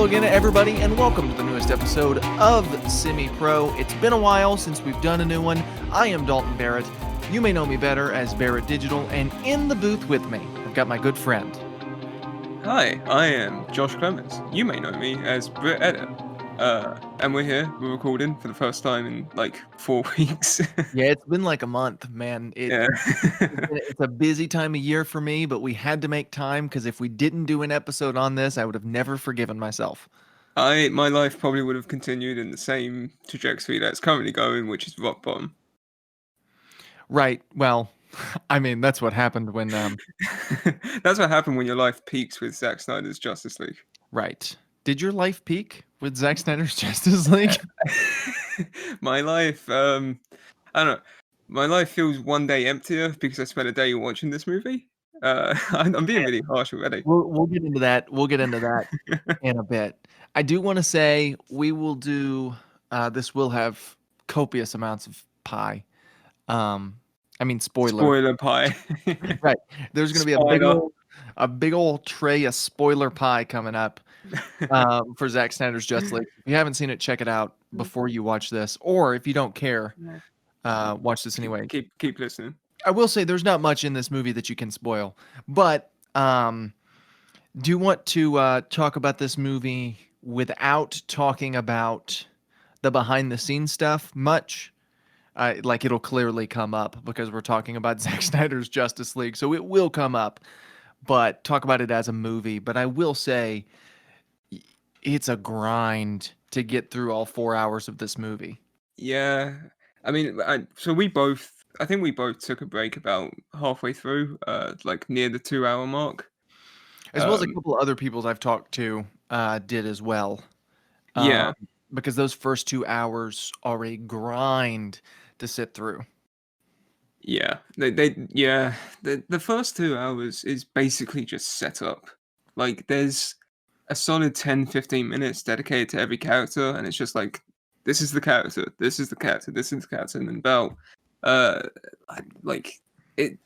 again, everybody, and welcome to the newest episode of Semi-Pro. It's been a while since we've done a new one. I am Dalton Barrett. You may know me better as Barrett Digital, and in the booth with me, I've got my good friend. Hi, I am Josh Clements. You may know me as Brit Edit. And we're here, we're recording for the first time in like 4 weeks. Yeah, it's been like a month, man. Yeah. It's a busy time of year for me, but we had to make time because if we didn't do an episode on this, I would have never forgiven myself. My life probably would have continued in the same trajectory that's currently going, which is rock bottom. Right. Well, I mean, that's what happened when That's what happened when your life peaks with Zack Snyder's Justice League. right. Did your life peak with Zack Snyder's Justice League? My life, I don't know. My life feels one day emptier because I spent a day watching this movie. I'm being really harsh already. We'll get into that. We'll get into that in a bit. I do want to say we will do this will have copious amounts of pie. I mean Spoiler pie. Right. There's going to be a big old tray of spoiler pie coming up for Zack Snyder's Justice League. If you haven't seen it, check it out before you watch this, or if you don't care, watch this anyway. Keep listening. I will say there's not much in this movie that you can spoil, but do you want to talk about this movie without talking about the behind the scenes stuff much? Like it'll clearly come up because we're talking about Zack Snyder's Justice League, so it will come up, but talk about it as a movie. But I will say it's a grind to get through all 4 hours of this movie. Yeah. I mean, I think we both took a break about halfway through, like near the 2 hour mark. As well as a couple of other people I've talked to did as well. Yeah. Because those first 2 hours are a grind to sit through. Yeah. The first 2 hours is basically just set up. Like there's a solid 10-15 minutes dedicated to every character, and it's just like this is the character, this is the character, this is the character, and then Bell. Like it.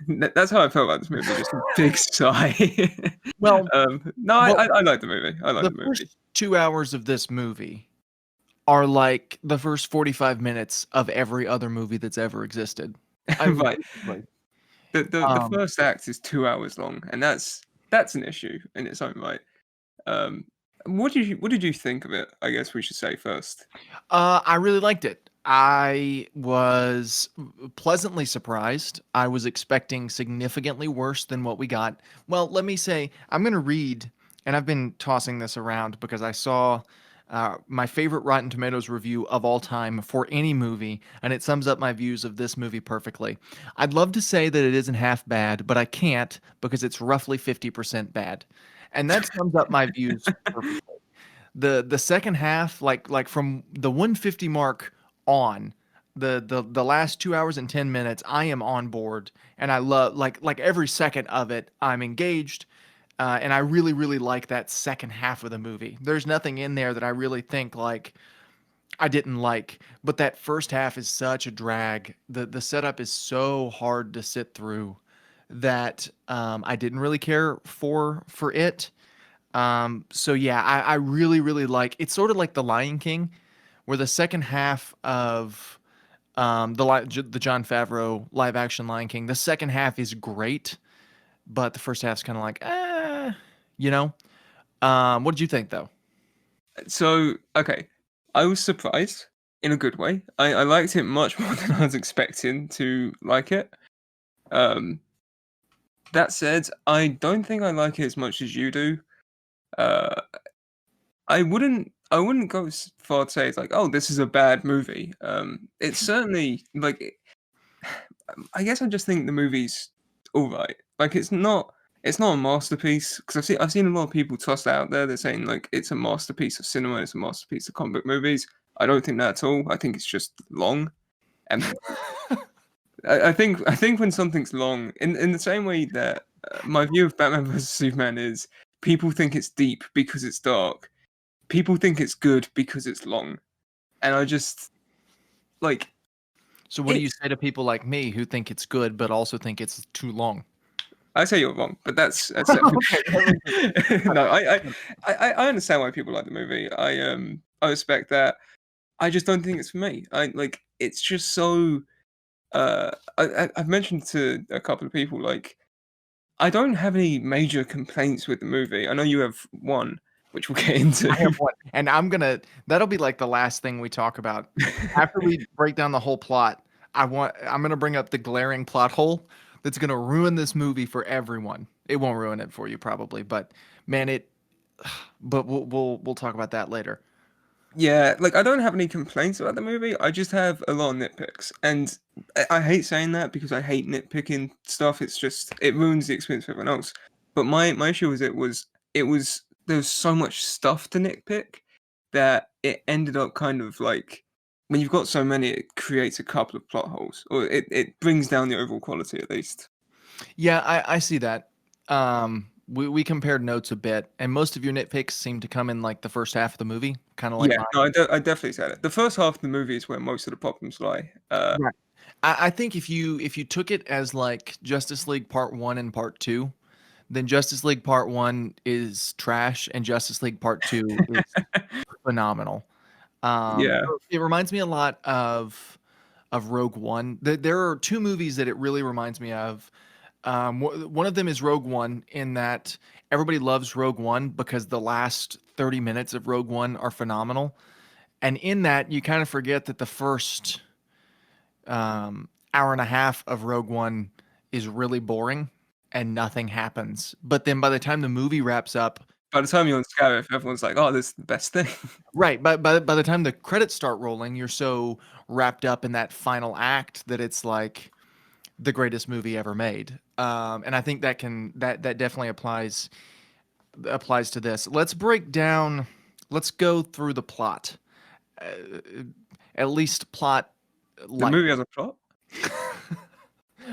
That's how I felt about this movie. Just a big sigh. Well, I like the movie. I like the movie. First 2 hours of this movie are like the first 45 minutes of every other movie that's ever existed. Right. The first act is 2 hours long, and that's an issue in its own right. What did you think of it? I guess we should say first. I really liked it. I was pleasantly surprised. I was expecting significantly worse than what we got. Well, let me say, I'm going to read, and I've been tossing this around because I saw my favorite Rotten Tomatoes review of all time for any movie, and it sums up my views of this movie perfectly. I'd love to say that it isn't half bad, but I can't because it's roughly 50% bad. And that sums up my views perfectly. The second half, like from the 150 mark on, the last 2 hours and 10 minutes, I am on board, and I love like every second of it. I'm engaged, and I really really like that second half of the movie. There's nothing in there that I really think like I didn't like, but that first half is such a drag. The setup is so hard to sit through that I didn't really care for it. So yeah, I really really like. It's sort of like The Lion King, where the second half of the Jon Favreau live action Lion King, the second half is great, but the first half's kind of like, you know. What did you think though? So, okay, I was surprised in a good way. I liked it much more than I was expecting to like it. That said, I don't think I like it as much as you do. I wouldn't go as far to say it's like, oh, this is a bad movie. It's certainly like, I guess I just think the movie's all right. Like it's not a masterpiece because I've seen a lot of people toss that out there. They're saying like it's a masterpiece of cinema, it's a masterpiece of comic book movies. I don't think that at all. I think it's just long, and I think when something's long, in the same way that my view of Batman vs Superman is people think it's deep because it's dark. People think it's good because it's long, and I just So what do you say to people like me who think it's good but also think it's too long? I say you're wrong, but that's separate. Okay, that was No, I understand why people like the movie. I respect that. I just don't think it's for me. I like it's just so. I've mentioned to a couple of people like I don't have any major complaints with the movie. I know you have one, which we'll get into. I have one, and that'll be like the last thing we talk about. After we break down the whole plot, I'm gonna bring up the glaring plot hole that's gonna ruin this movie for everyone. It won't ruin it for you probably, but man, but we'll talk about that later. Yeah, like I don't have any complaints about the movie. I just have a lot of nitpicks, and I hate saying that because I hate nitpicking stuff. It's just it ruins the experience for everyone else. But my issue with it was there was so much stuff to nitpick that it ended up kind of like when you've got so many, it creates a couple of plot holes, or it brings down the overall quality at least. Yeah, I see that. We compared notes a bit, and most of your nitpicks seem to come in like the first half of the movie, kind of like Yeah, mine. no, I definitely said it. The first half of the movie is where most of the problems lie. Right. I think if you took it as like Justice League Part One and Part Two, then Justice League Part One is trash, and Justice League Part Two is phenomenal. Yeah. It reminds me a lot of Rogue One. There are two movies that it really reminds me of. One of them is Rogue One, in that everybody loves Rogue One because the last 30 minutes of Rogue One are phenomenal. And in that, you kind of forget that the first hour and a half of Rogue One is really boring and nothing happens. But then by the time the movie wraps up, By the time you're on Scarif, everyone's like, "Oh, this is the best thing." right, by the time the credits start rolling, you're so wrapped up in that final act that it's like the greatest movie ever made. And I think that definitely applies to this. Let's break down. Let's go through the plot. Uh, at least plot The light. movie has a plot.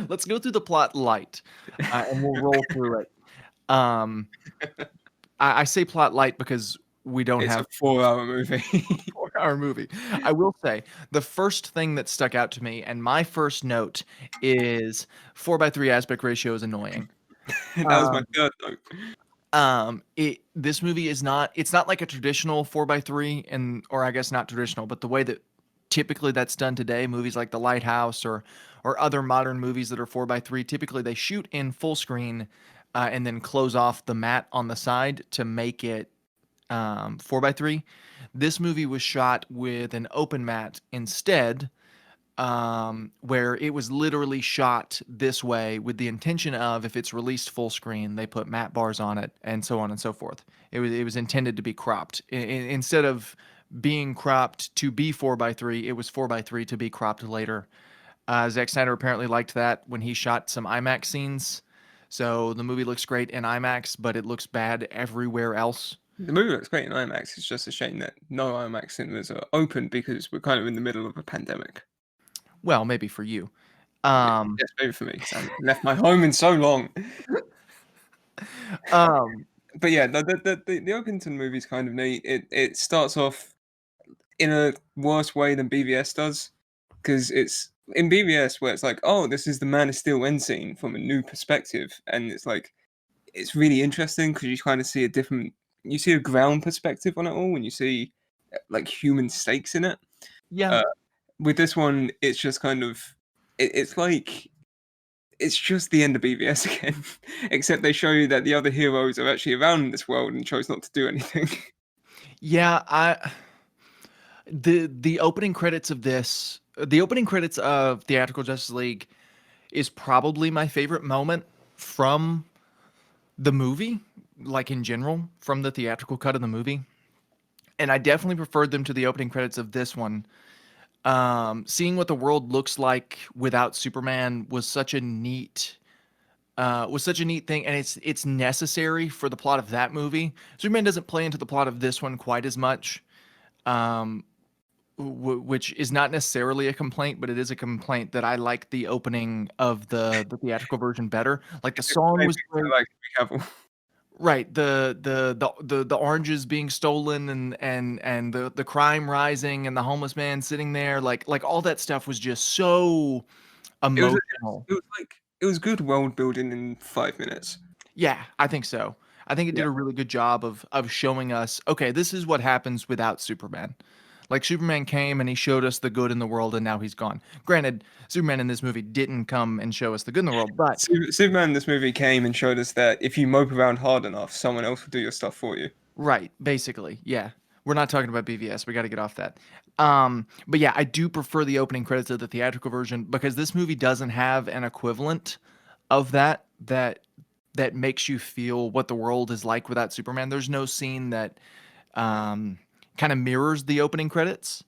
Let's go through the plot light, and we'll roll through it. Um, I say plot light because we don't It's a have 4-hour movie. 4 hour movie. I will say the first thing that stuck out to me, and my first note is 4:3 aspect ratio is annoying. That was my Um, third note. this movie is not. It's not like a traditional 4:3, or I guess not traditional, but the way that typically that's done today. Movies like The Lighthouse or other modern movies that are 4:3, typically they shoot in full screen, and then close off the matte on the side to make it 4:3. This movie was shot with an open matte instead, where it was literally shot this way with the intention of, if it's released full screen, they put matte bars on it and so on and so forth. It was intended to be cropped. Instead of being cropped to be 4:3, it was 4:3 to be cropped later. Zack Snyder apparently liked that when he shot some IMAX scenes. So the movie looks great in IMAX, but it looks bad everywhere else. The movie looks great in IMAX. It's just a shame that no IMAX cinemas are open because we're kind of in the middle of a pandemic. Well, maybe for you. Yeah, Um, yes, maybe for me. 'Cause I haven't left my home in so long. um, But yeah, the opening to the movie is kind of neat. It starts off in a worse way than BVS does, because it's in BVS where it's like, oh, this is the Man of Steel end scene from a new perspective, and it's like it's really interesting because you kind of see you see a ground perspective on it all, and you see like human stakes in it. yeah, Uh, with this one, it's just kind of it's like it's just the end of BVS again, except they show you that the other heroes are actually around in this world and chose not to do anything. yeah. The opening credits of the opening credits of Theatrical Justice League is probably my favorite moment from the movie, like in general, from the theatrical cut of the movie. And I definitely preferred them to the opening credits of this one. Seeing what the world looks like without Superman was such a neat thing, and it's necessary for the plot of that movie. Superman doesn't play into the plot of this one quite as much, um, which is not necessarily a complaint, but it is a complaint that I like the opening of the theatrical version better. Like the It's song was explained great. like Henry Cavill. Right, the oranges being stolen, and the crime rising, and the homeless man sitting there, like all that stuff was just so It was emotional. it was like it was good world building in 5 minutes. Yeah, I think so. I think it did Yeah. a really good job of showing us, okay, this is what happens without Superman. Like Superman came and he showed us the good in the world and now he's gone. Granted, Superman in this movie didn't come and show us the good in the world, but Superman in this movie came and showed us that if you mope around hard enough, someone else will do your stuff for you. right, basically, yeah. We're not talking about BVS. We got to get off that. But yeah, I do prefer the opening credits of the theatrical version because this movie doesn't have an equivalent of that makes you feel what the world is like without Superman. There's no scene that kind of mirrors the opening credits.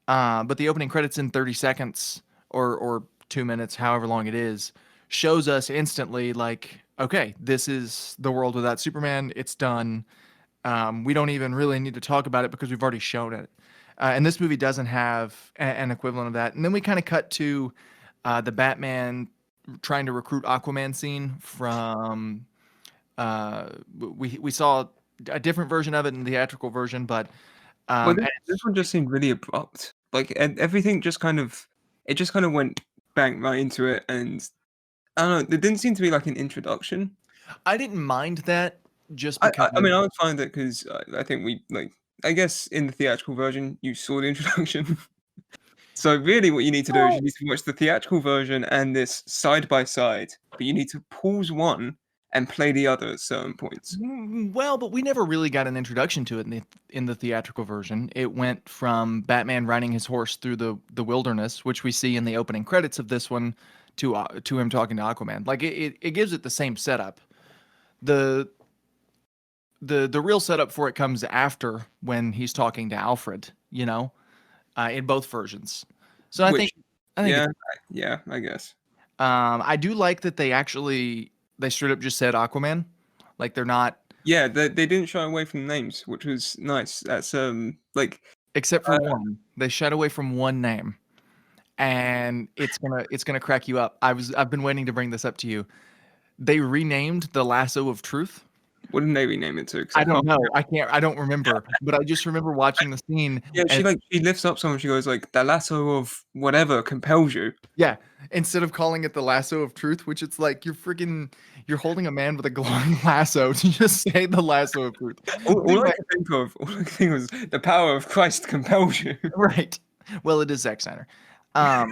But the opening credits in 30 seconds or 2 minutes, however long it is, shows us instantly like, okay, this is the world without Superman. It's done. We don't even really need to talk about it because we've already shown it. And this movie doesn't have an equivalent of that. And then we kind of cut to the Batman trying to recruit Aquaman scene from. We saw a different version of it in the theatrical version, but Well, and this one just seemed really abrupt. Like everything just kind of, it just kind of went bang right into it, and I don't know. There didn't seem to be like an introduction. I didn't mind that just I because mean, I was fine with it because I think we like. I guess in the theatrical version, you saw the introduction. So really, what you need to do is you need to watch the theatrical version and this side by side, but you need to pause one and play the other at certain points. well, but we never really got an introduction to it in the theatrical version. It went from Batman riding his horse through the wilderness, which we see in the opening credits of this one, to him talking to Aquaman. Like it gives it the same setup. The the real setup for it comes after when he's talking to Alfred, in both versions. So Which, I think yeah, it's, yeah, I guess. I do like that they straight up just said Aquaman, like they're not Yeah, they didn't shy away from names, which was nice. That's like except for one. They shied away from one name, and it's gonna crack you up. I've been waiting to bring this up to you. They renamed the Lasso of Truth. what did they rename it to? Because I I don't can't. know. I don't remember, but I just remember watching the scene. Yeah, And she lifts up someone. She goes like, "The lasso of whatever compels you." yeah, instead of calling it the Lasso of Truth, which it's like you're holding a man with a glowing lasso to just say the Lasso of Truth. All I Anyway, could think of, was the power of Christ compels you. right. Well, it is Zack Snyder. Um,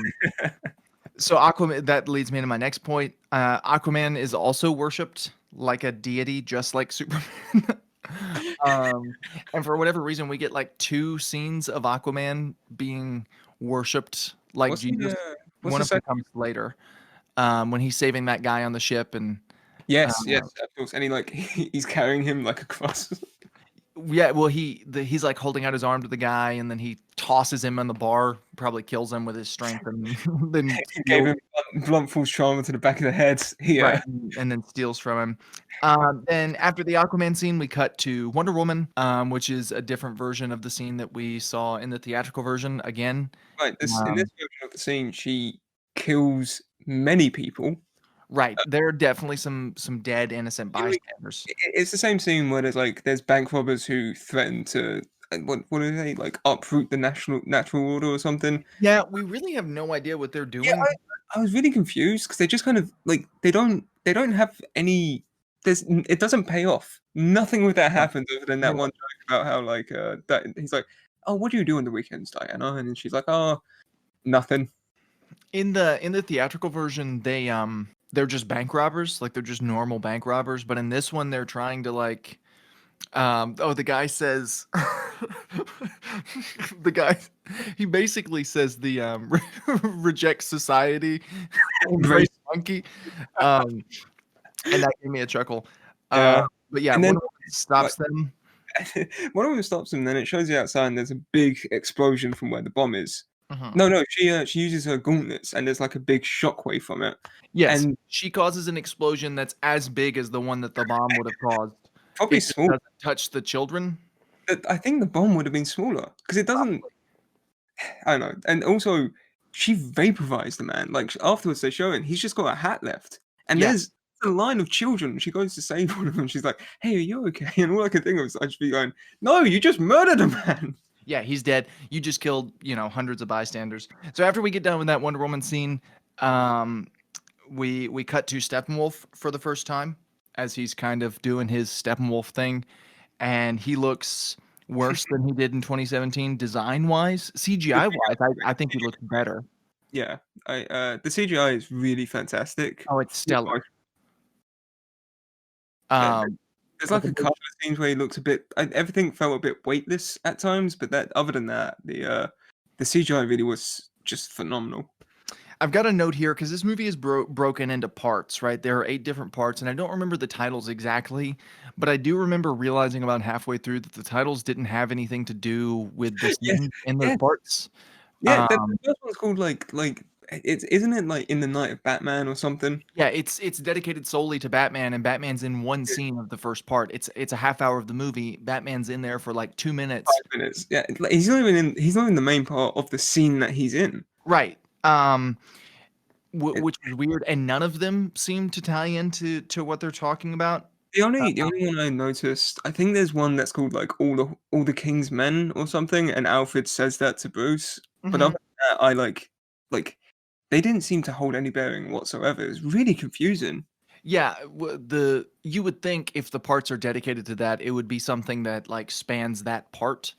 so Aquaman, that leads me to my next point. Aquaman is also worshipped like a deity, just like Superman. um, and for whatever reason, we get like two scenes of Aquaman being worshipped like What's Jesus. what's One the of them second? comes later, when he's saving that guy on the ship, and Yes, uh, yes, of course. And he like he's carrying him like a cross. yeah, well, he's like holding out his arm to the guy, and then he tosses him on the bar, probably kills him with his strength, and then He gave him blunt force trauma to the back of the head. He right, and then steals from him. Then after the Aquaman scene, we cut to Wonder Woman, which is a different version of the scene that we saw in the theatrical version. Again, right. This in this um, version of the scene, she kills many people. right, there are definitely some dead innocent Yeah, like, bystanders. it's the same scene where there's bank robbers who threaten to what are they like uproot the natural order or something. Yeah, we really have no idea what they're Yeah, doing. I was really confused because they just kind of like they don't have any. It doesn't pay off. Nothing with that No, happens other than that no. one joke about how like that he's like, oh, what do you do on the weekends, Diana? And then she's like, oh, nothing. In the theatrical version, they're just bank robbers, like they're just normal bank robbers. But in this one, they're trying to like, the guy says, the guy, he basically says reject society, Right. embrace monkey, um, and that gave me a chuckle. Yeah. But yeah, And one then of them stops them. one of them stops him, and then it shows you outside, and there's a big explosion from where the bomb is. Mhm. No, she uses her gauntlets, and there's like a big shockwave from it, Yes, and she causes an explosion that's as big as the one that the bomb would have caused. probably It just small. doesn't touch the children. I think the bomb would have been smaller because it doesn't. I don't know. And also, she vaporized the man. Like afterwards, they show it. He's just got a hat left, and Yeah. there's a line of children. She goes to save one of them. She's like, "Hey, are you okay?" And all I could think of was I just be going, "No, you just murdered a man." Yeah, he's dead. You just killed, hundreds of bystanders. So after we get done with that Wonder Woman scene, um, we cut to Steppenwolf for the first time as he's kind of doing his Steppenwolf thing, and he looks worse than he did in 2017 design wise. The CGI wise, I think he looks better. Yeah, the CGI is really fantastic. Oh, it's stellar. There- Um, There's like like a a big- couple of scenes where he looks a bit. Everything felt a bit weightless at times, but that other than that, the CGI really was just phenomenal. I've got a note here because this movie is broken into parts, right? There are 8 different parts, and I don't remember the titles exactly, but I do remember realizing about halfway through that the titles didn't have anything to do with the Yes, scenes in those yeah, parts. yeah. The Um, first one's called like it's isn't it like In the Night of Batman or something? yeah, it's dedicated solely to Batman, and Batman's in one Yeah, scene of the first part. It's a half hour of the movie. Batman's in there for like 2 minutes. 5 minutes. Yeah, like, he's not even in. He's not in the main part of the scene that he's in. Right. It, Which was weird, and none of them seem to tie into what they're talking about. the only one I noticed, I think there's one that's called like all the King's Men or something, and Alfred says that to Bruce. But Mhm. other than that, I like they didn't seem to hold any bearing whatsoever. It was really confusing. Yeah, the you would think if the parts are dedicated to that, it would be something that like spans that part.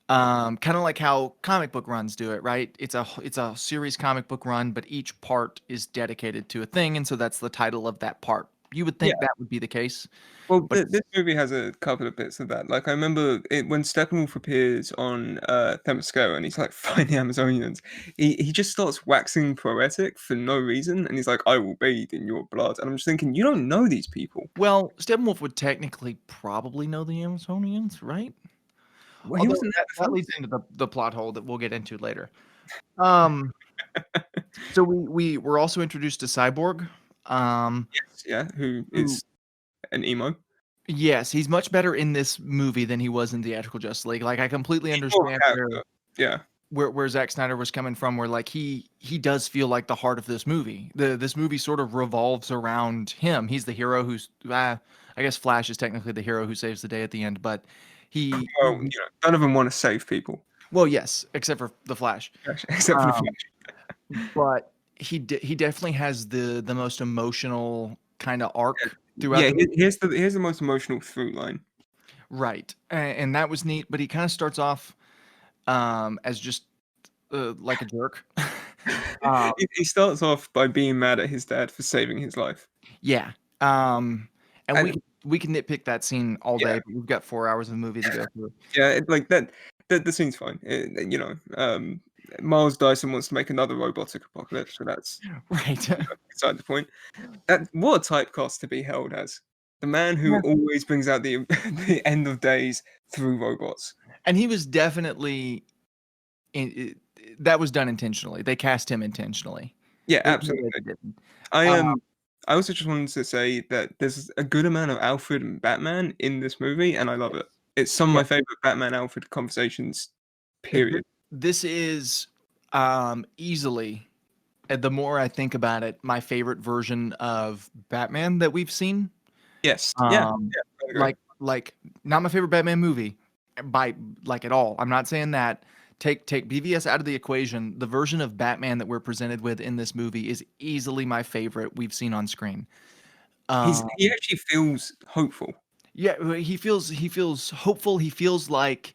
Kind of like how comic book runs do it, right? It's a series comic book run, but each part is dedicated to a thing, and so that's the title of that part. You would Yeah. think that would be the case, Well, but this movie has a couple of bits of that. Like I remember when Steppenwolf appears on Themyscira and he's like fighting Amazonians, he just starts waxing poetic for no reason, and he's like, "I will bathe in your blood," and I'm just thinking, you don't know these people. well, Steppenwolf would technically probably know the Amazonians, right? Well, he Although wasn't that there leads into the plot hole that we'll get into later. Um, before. so we were also introduced to Cyborg. Yes, yeah, who Who is an emo? Yes, he's much better in this movie than he was in Theatrical Justice League. Like, I completely He's more of understand a where character. Yeah, Zack Snyder was coming from, where like he does feel like the heart of this movie. This movie sort of revolves around him. He's the hero who's I guess Flash is technically the hero who saves the day at the end, but well, none of them want to save people, well, yes, except for the Flash. except for the Um, Flash. but he definitely has the most emotional kind of arc throughout Yeah, the movie. here's the most emotional through line. Right. And that was neat, but he kind of starts off as just like a jerk. um, He starts off by being mad at his dad for saving his life. yeah. And And we can nitpick that scene all yeah, day, but we've got 4 hours of movie to go through. yeah, like that. The scene's fine. Miles Dyson wants to make another robotic apocalypse, so that's Right. beside the point. That what a typecast to be held as the man who Yeah. always brings out the the end of days through robots. And he was definitely that was done intentionally. They cast him intentionally. Yeah, There's no way absolutely. they didn't. I Um, I also just wanted to say that there's a good amount of Alfred and Batman in this movie, and I love it. It's some of yeah. my favorite Batman Alfred conversations. Th- Period. This is easily, the more I think about it, my favorite version of Batman that we've seen. Yes. Yeah. Um, Yeah. I agree. like not my favorite Batman movie by like at all. I'm not saying that. Take BVS out of the equation. The version of Batman that we're presented with in this movie is easily my favorite we've seen on screen. Um, He actually feels hopeful. yeah, he feels hopeful. He feels like,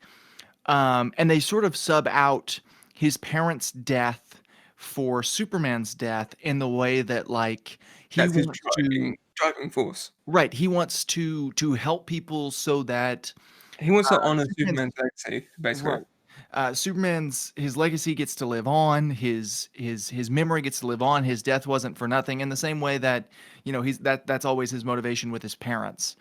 and they sort of sub out his parents' death for Superman's death in the way that like he That's his wants to. driving force. Right, he wants to help people so that He wants to honor Superman's Superman's legacy, basically. right. Superman's his legacy gets to live on, his memory gets to live on, his death wasn't for nothing in the same way that, that's always his motivation with his parents.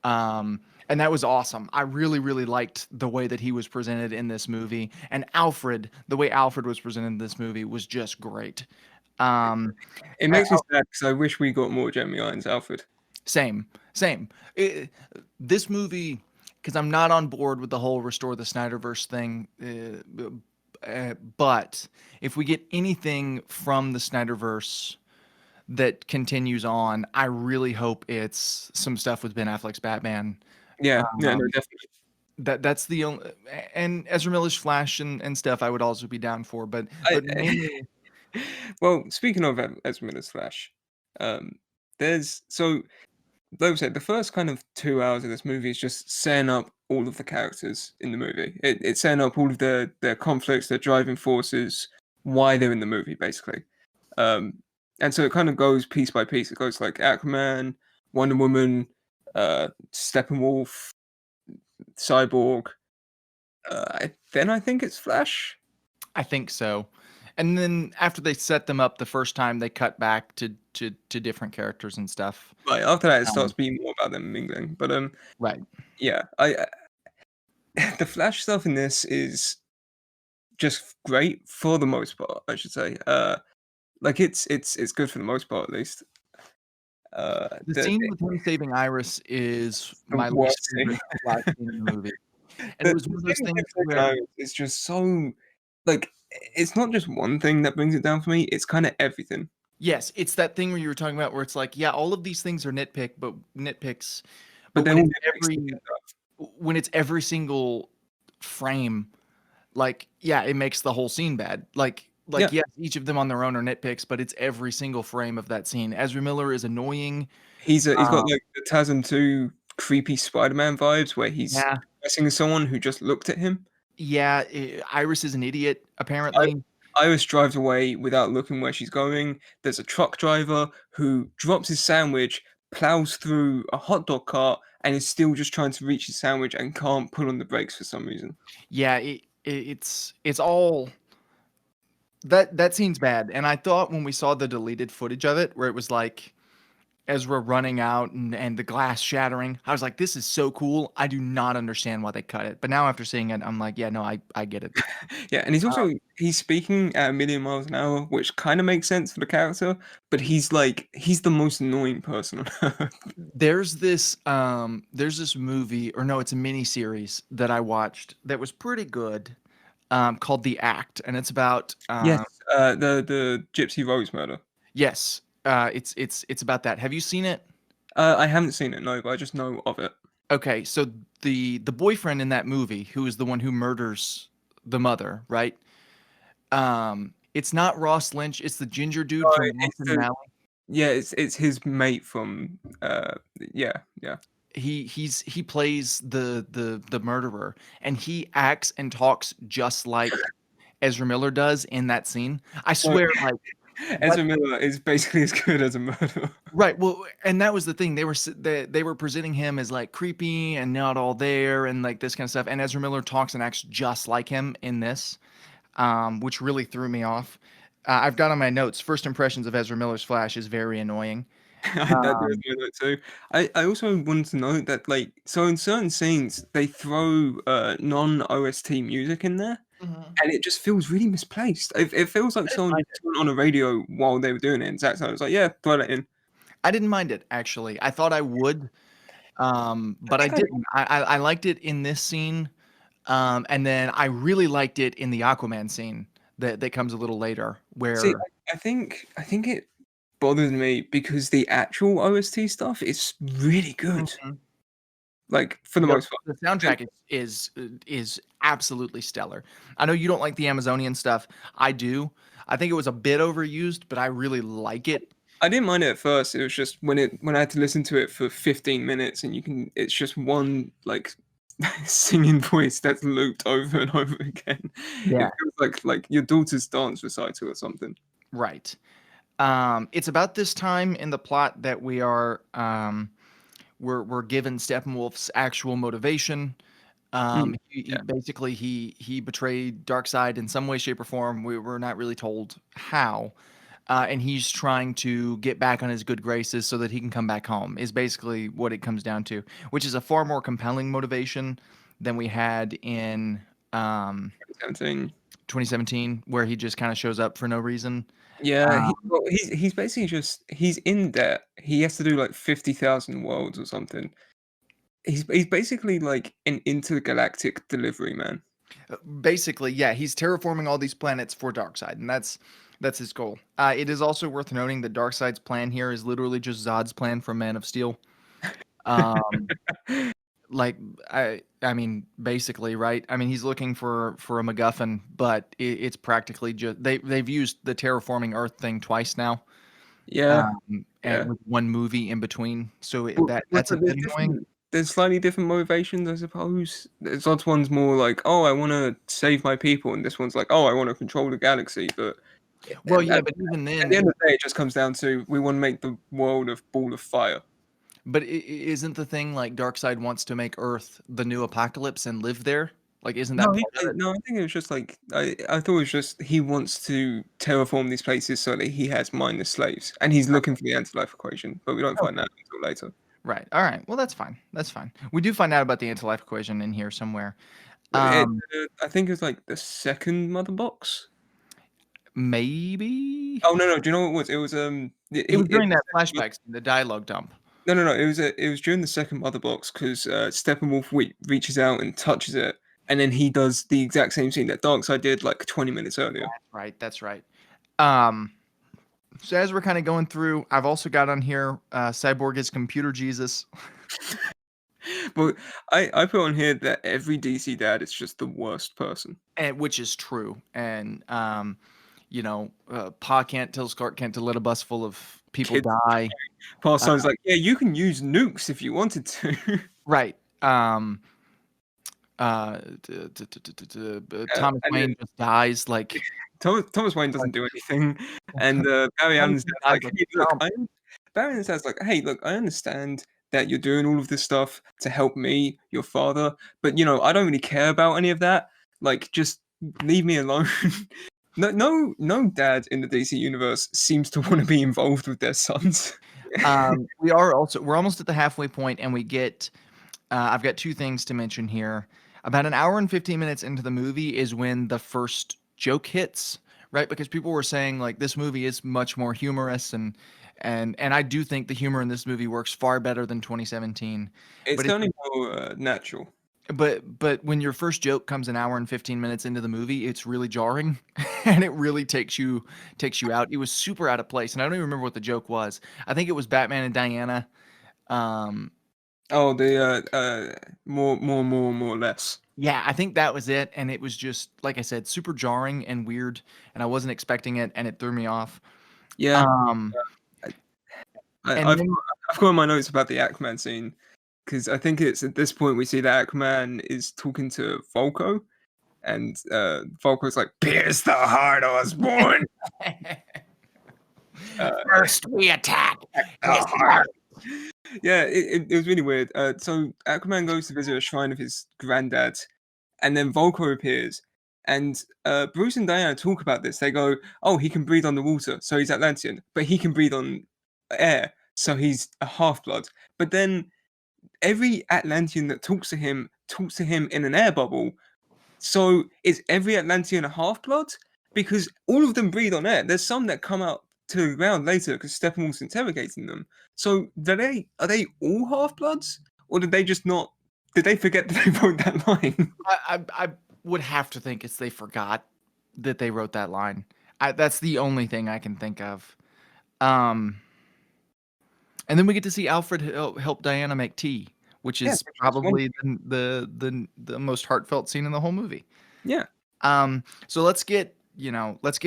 And that was awesome. I really, really liked the way that he was presented in this movie. And Alfred, the way Alfred was presented in this movie was just great. Um, It makes me sad because I wish we got more Jeremy Irons Alfred. Same, same. This movie, because I'm not on board with the whole restore the Snyderverse thing. But if we get anything from the Snyderverse that continues on, I really hope it's some stuff with Ben Affleck's Batman. Yeah, yeah, no, Um, definitely. that's the only, and Ezra Miller's Flash and stuff I would also be down for. But I, mainly, well, speaking of Ezra Miller's Flash, Um, there's so like I said, the first kind of 2 hours of this movie is just setting up all of the characters in the movie. It's setting up all of their conflicts, their driving forces, why they're in the movie, basically. Um, and so it kind of goes piece by piece. It goes like Aquaman, Wonder Woman, Steppenwolf, Cyborg. Then I think it's Flash. I think so. And then after they set them up the first time, they cut back to different characters and stuff. Right after that, it starts Um, being more about them mingling. But right. yeah, the Flash stuff in this is just great for the most part, I should say. Like it's good for the most part, at least. The scene with him saving Iris is The my least worst thing. favorite Flash scene in the movie. And it The was one of those thing with things Second where, Iris is just so like it's not just one thing that brings it down for me. It's kind of everything. yes, it's that thing where you were talking about where it's like, yeah, all of these things are nitpicks, but But they're all mixed together. when it's every single frame, like, yeah, it makes the whole scene bad. Yeah, Yes, each of them on their own are nitpicks, but it's every single frame of that scene. Ezra Miller is annoying. he's got Um, like the TASM 2 creepy Spider-Man vibes where he's yeah, messing with someone who just looked at him. yeah, Iris is an idiot, I apparently. Iris drives away without looking where she's going. There's a truck driver who drops his sandwich, plows through a hot dog cart, and is still just trying to reach his sandwich and can't pull on the brakes for some reason. Yeah, it's all that scene's bad. And I thought when we saw the deleted footage of it, where it was like Ezra running out and the glass shattering, I was like, this is so cool. I do not understand why they cut it. But now after seeing it, I'm like, yeah, no, I get it. Yeah, and he's speaking at a million miles an hour, which kind of makes sense for the character, but he's the most annoying person on earth. There's this movie, or no, it's a mini series that I watched that was pretty good, called The Act, and it's about Yes, the Gypsy Rose murder. yes, it's about that. Have you seen it? I haven't seen it, no, but I just know of it. Okay, so the boyfriend in that movie, who is the one who murders the mother, right? It's not Ross Lynch, it's the ginger dude No, from it's Boston and the Alley. yeah, it's his mate from yeah, yeah. He plays the murderer, and he acts and talks just like Ezra Miller does in that scene. I So swear, like that. Ezra Miller is basically as good as a murderer. Right. Well, and that was the thing. They were presenting him as like creepy and not all there and like this kind of stuff. And Ezra Miller talks and acts just like him in this, which really threw me off. I've got on my notes. First impressions of Ezra Miller's Flash is very annoying. That was my note too. I also wanted to note that like so in certain scenes they throw non-OST music in there Mhm. and it just feels really misplaced. It feels like I didn't someone mind just turned on a radio while they were doing it and Zack Snyder was like, yeah, throw that in. I didn't mind it actually. I thought I would, I but I think I didn't. I liked it in this scene, and then I really liked it in the Aquaman scene that comes a little later, see where I think it bothers me because the actual OST stuff is really good. Mhm. Like for the the most part. the soundtrack is absolutely stellar. I know you don't like the Amazonian stuff. I do. I think it was a bit overused, but I really like it. I didn't mind it at first. It was just when I had to listen to it for 15 minutes and it's just one like singing voice that's looped over and over again. It Yeah. feels like your daughter's dance recital or something. Right. It's about this time in the plot that we're given Steppenwolf's actual motivation. Mm, He yeah. basically he betrayed Darkseid in some way, shape, or form. We were not really told how, and he's trying to get back on his good graces so that he can come back home. Is basically what it comes down to, which is a far more compelling motivation than we had in um, 17. 2017, where he just kind of shows up for no reason. Yeah, Um, he's basically just he's in debt. He has to do like 50,000 worlds or something. He's basically like an intergalactic delivery man. Basically, yeah, he's terraforming all these planets for Darkseid, and that's his goal. It is also worth noting that Darkseid's plan here is literally just Zod's plan from Man of Steel. Um, like I mean, basically, right? I mean, he's looking for a MacGuffin, but it's practically just they've used the terraforming Earth thing twice now. Yeah, and yeah. with one movie in between. So Well, that's a but there's bit annoying. different. There's slightly different motivations, I suppose. There's odd one's more like, oh, I want to save my people, and this one's like, oh, I want to control the galaxy. But Well, yeah, at but even the end then, of the day, it just comes down to we want to make the world a ball of fire. but isn't the thing like Darkseid wants to make Earth the new apocalypse and live there? Like, isn't that No, part of it? no, I think it was just like I thought it was just he wants to terraform these places so that he has mindless slaves, and he's looking for the anti-life equation, but we don't find Okay. that until later. Right. All right. Well, that's fine. That's fine. We do find out about the anti-life equation in here somewhere. But it, Um, I think it was like the second mother box. maybe Oh no, do you know what it was? It was it was during the that second flashback scene, the dialogue dump. no. It was during the second mother box because Steppenwolf reaches out and touches it, and then he does the exact same scene that Darkseid did like 20 minutes earlier. Right. That's right. Um, so as we're kind of going through, I've also got on here Cyborg is computer Jesus, But I put on here that every DC dad is just the worst person. and which is true. And Pa can't tell Clark Kent to let a bus full of people Kids, die. past Uh, times like, yeah, you can use nukes if you wanted to. right. Thomas And then Wayne just dies like Thomas Wayne doesn't do anything, and Barry Thomas Allen's Wayne dad's dies like, like hey, look, Trump. Barry Allen's dad's like, hey, look, I understand that you're doing all of this stuff to help me, your father, but I don't really care about any of that. Like, just leave me alone. No dad in the DC universe seems to want to be involved with their sons. We're almost at the halfway point, and we get. I've got two things to mention here. About an hour and 15 minutes into the movie is when the first joke hits, right? Because people were saying like this movie is much more humorous, and I do think the humor in this movie works far better than 2017. It's But it, certainly more natural. but when your first joke comes an hour and 15 minutes into the movie, it's really jarring, and it really takes you out. It was super out of place, and I don't even remember what the joke was. I think it was Batman and Diana. Um, Oh, the more or less. Yeah, I think that was it, and it was just like I said, super jarring and weird, and I wasn't expecting it, and it threw me off. Yeah, Um, I, and I've then I've got in my notes about the Aquaman scene because I think it's at this point we see that Aquaman is talking to Volko, and Volko's like, "Pierce the heart, Osborn." Uh, first we attack the his heart. Yeah, it was really weird. So Aquaman goes to visit a shrine of his granddad, and then Volko appears. And Bruce and Diana talk about this. They go, "Oh, he can breathe underwater, so he's Atlantean, but he can breathe on air, so he's a half blood." But then every Atlantean that talks to him in an air bubble. So is every Atlantean a half blood? Because all of them breathe on air. There's some that come out to the ground later because Steppenwolf's interrogating them. So are they all half bloods, or did they just not? Did they forget that they wrote that line? I would have to think it's they forgot that they wrote that line. That's the only thing I can think of. Um, and then we get to see Alfred help Diana make tea, which Yeah, is which was one. probably the most heartfelt scene in the whole movie. Yeah. So let's get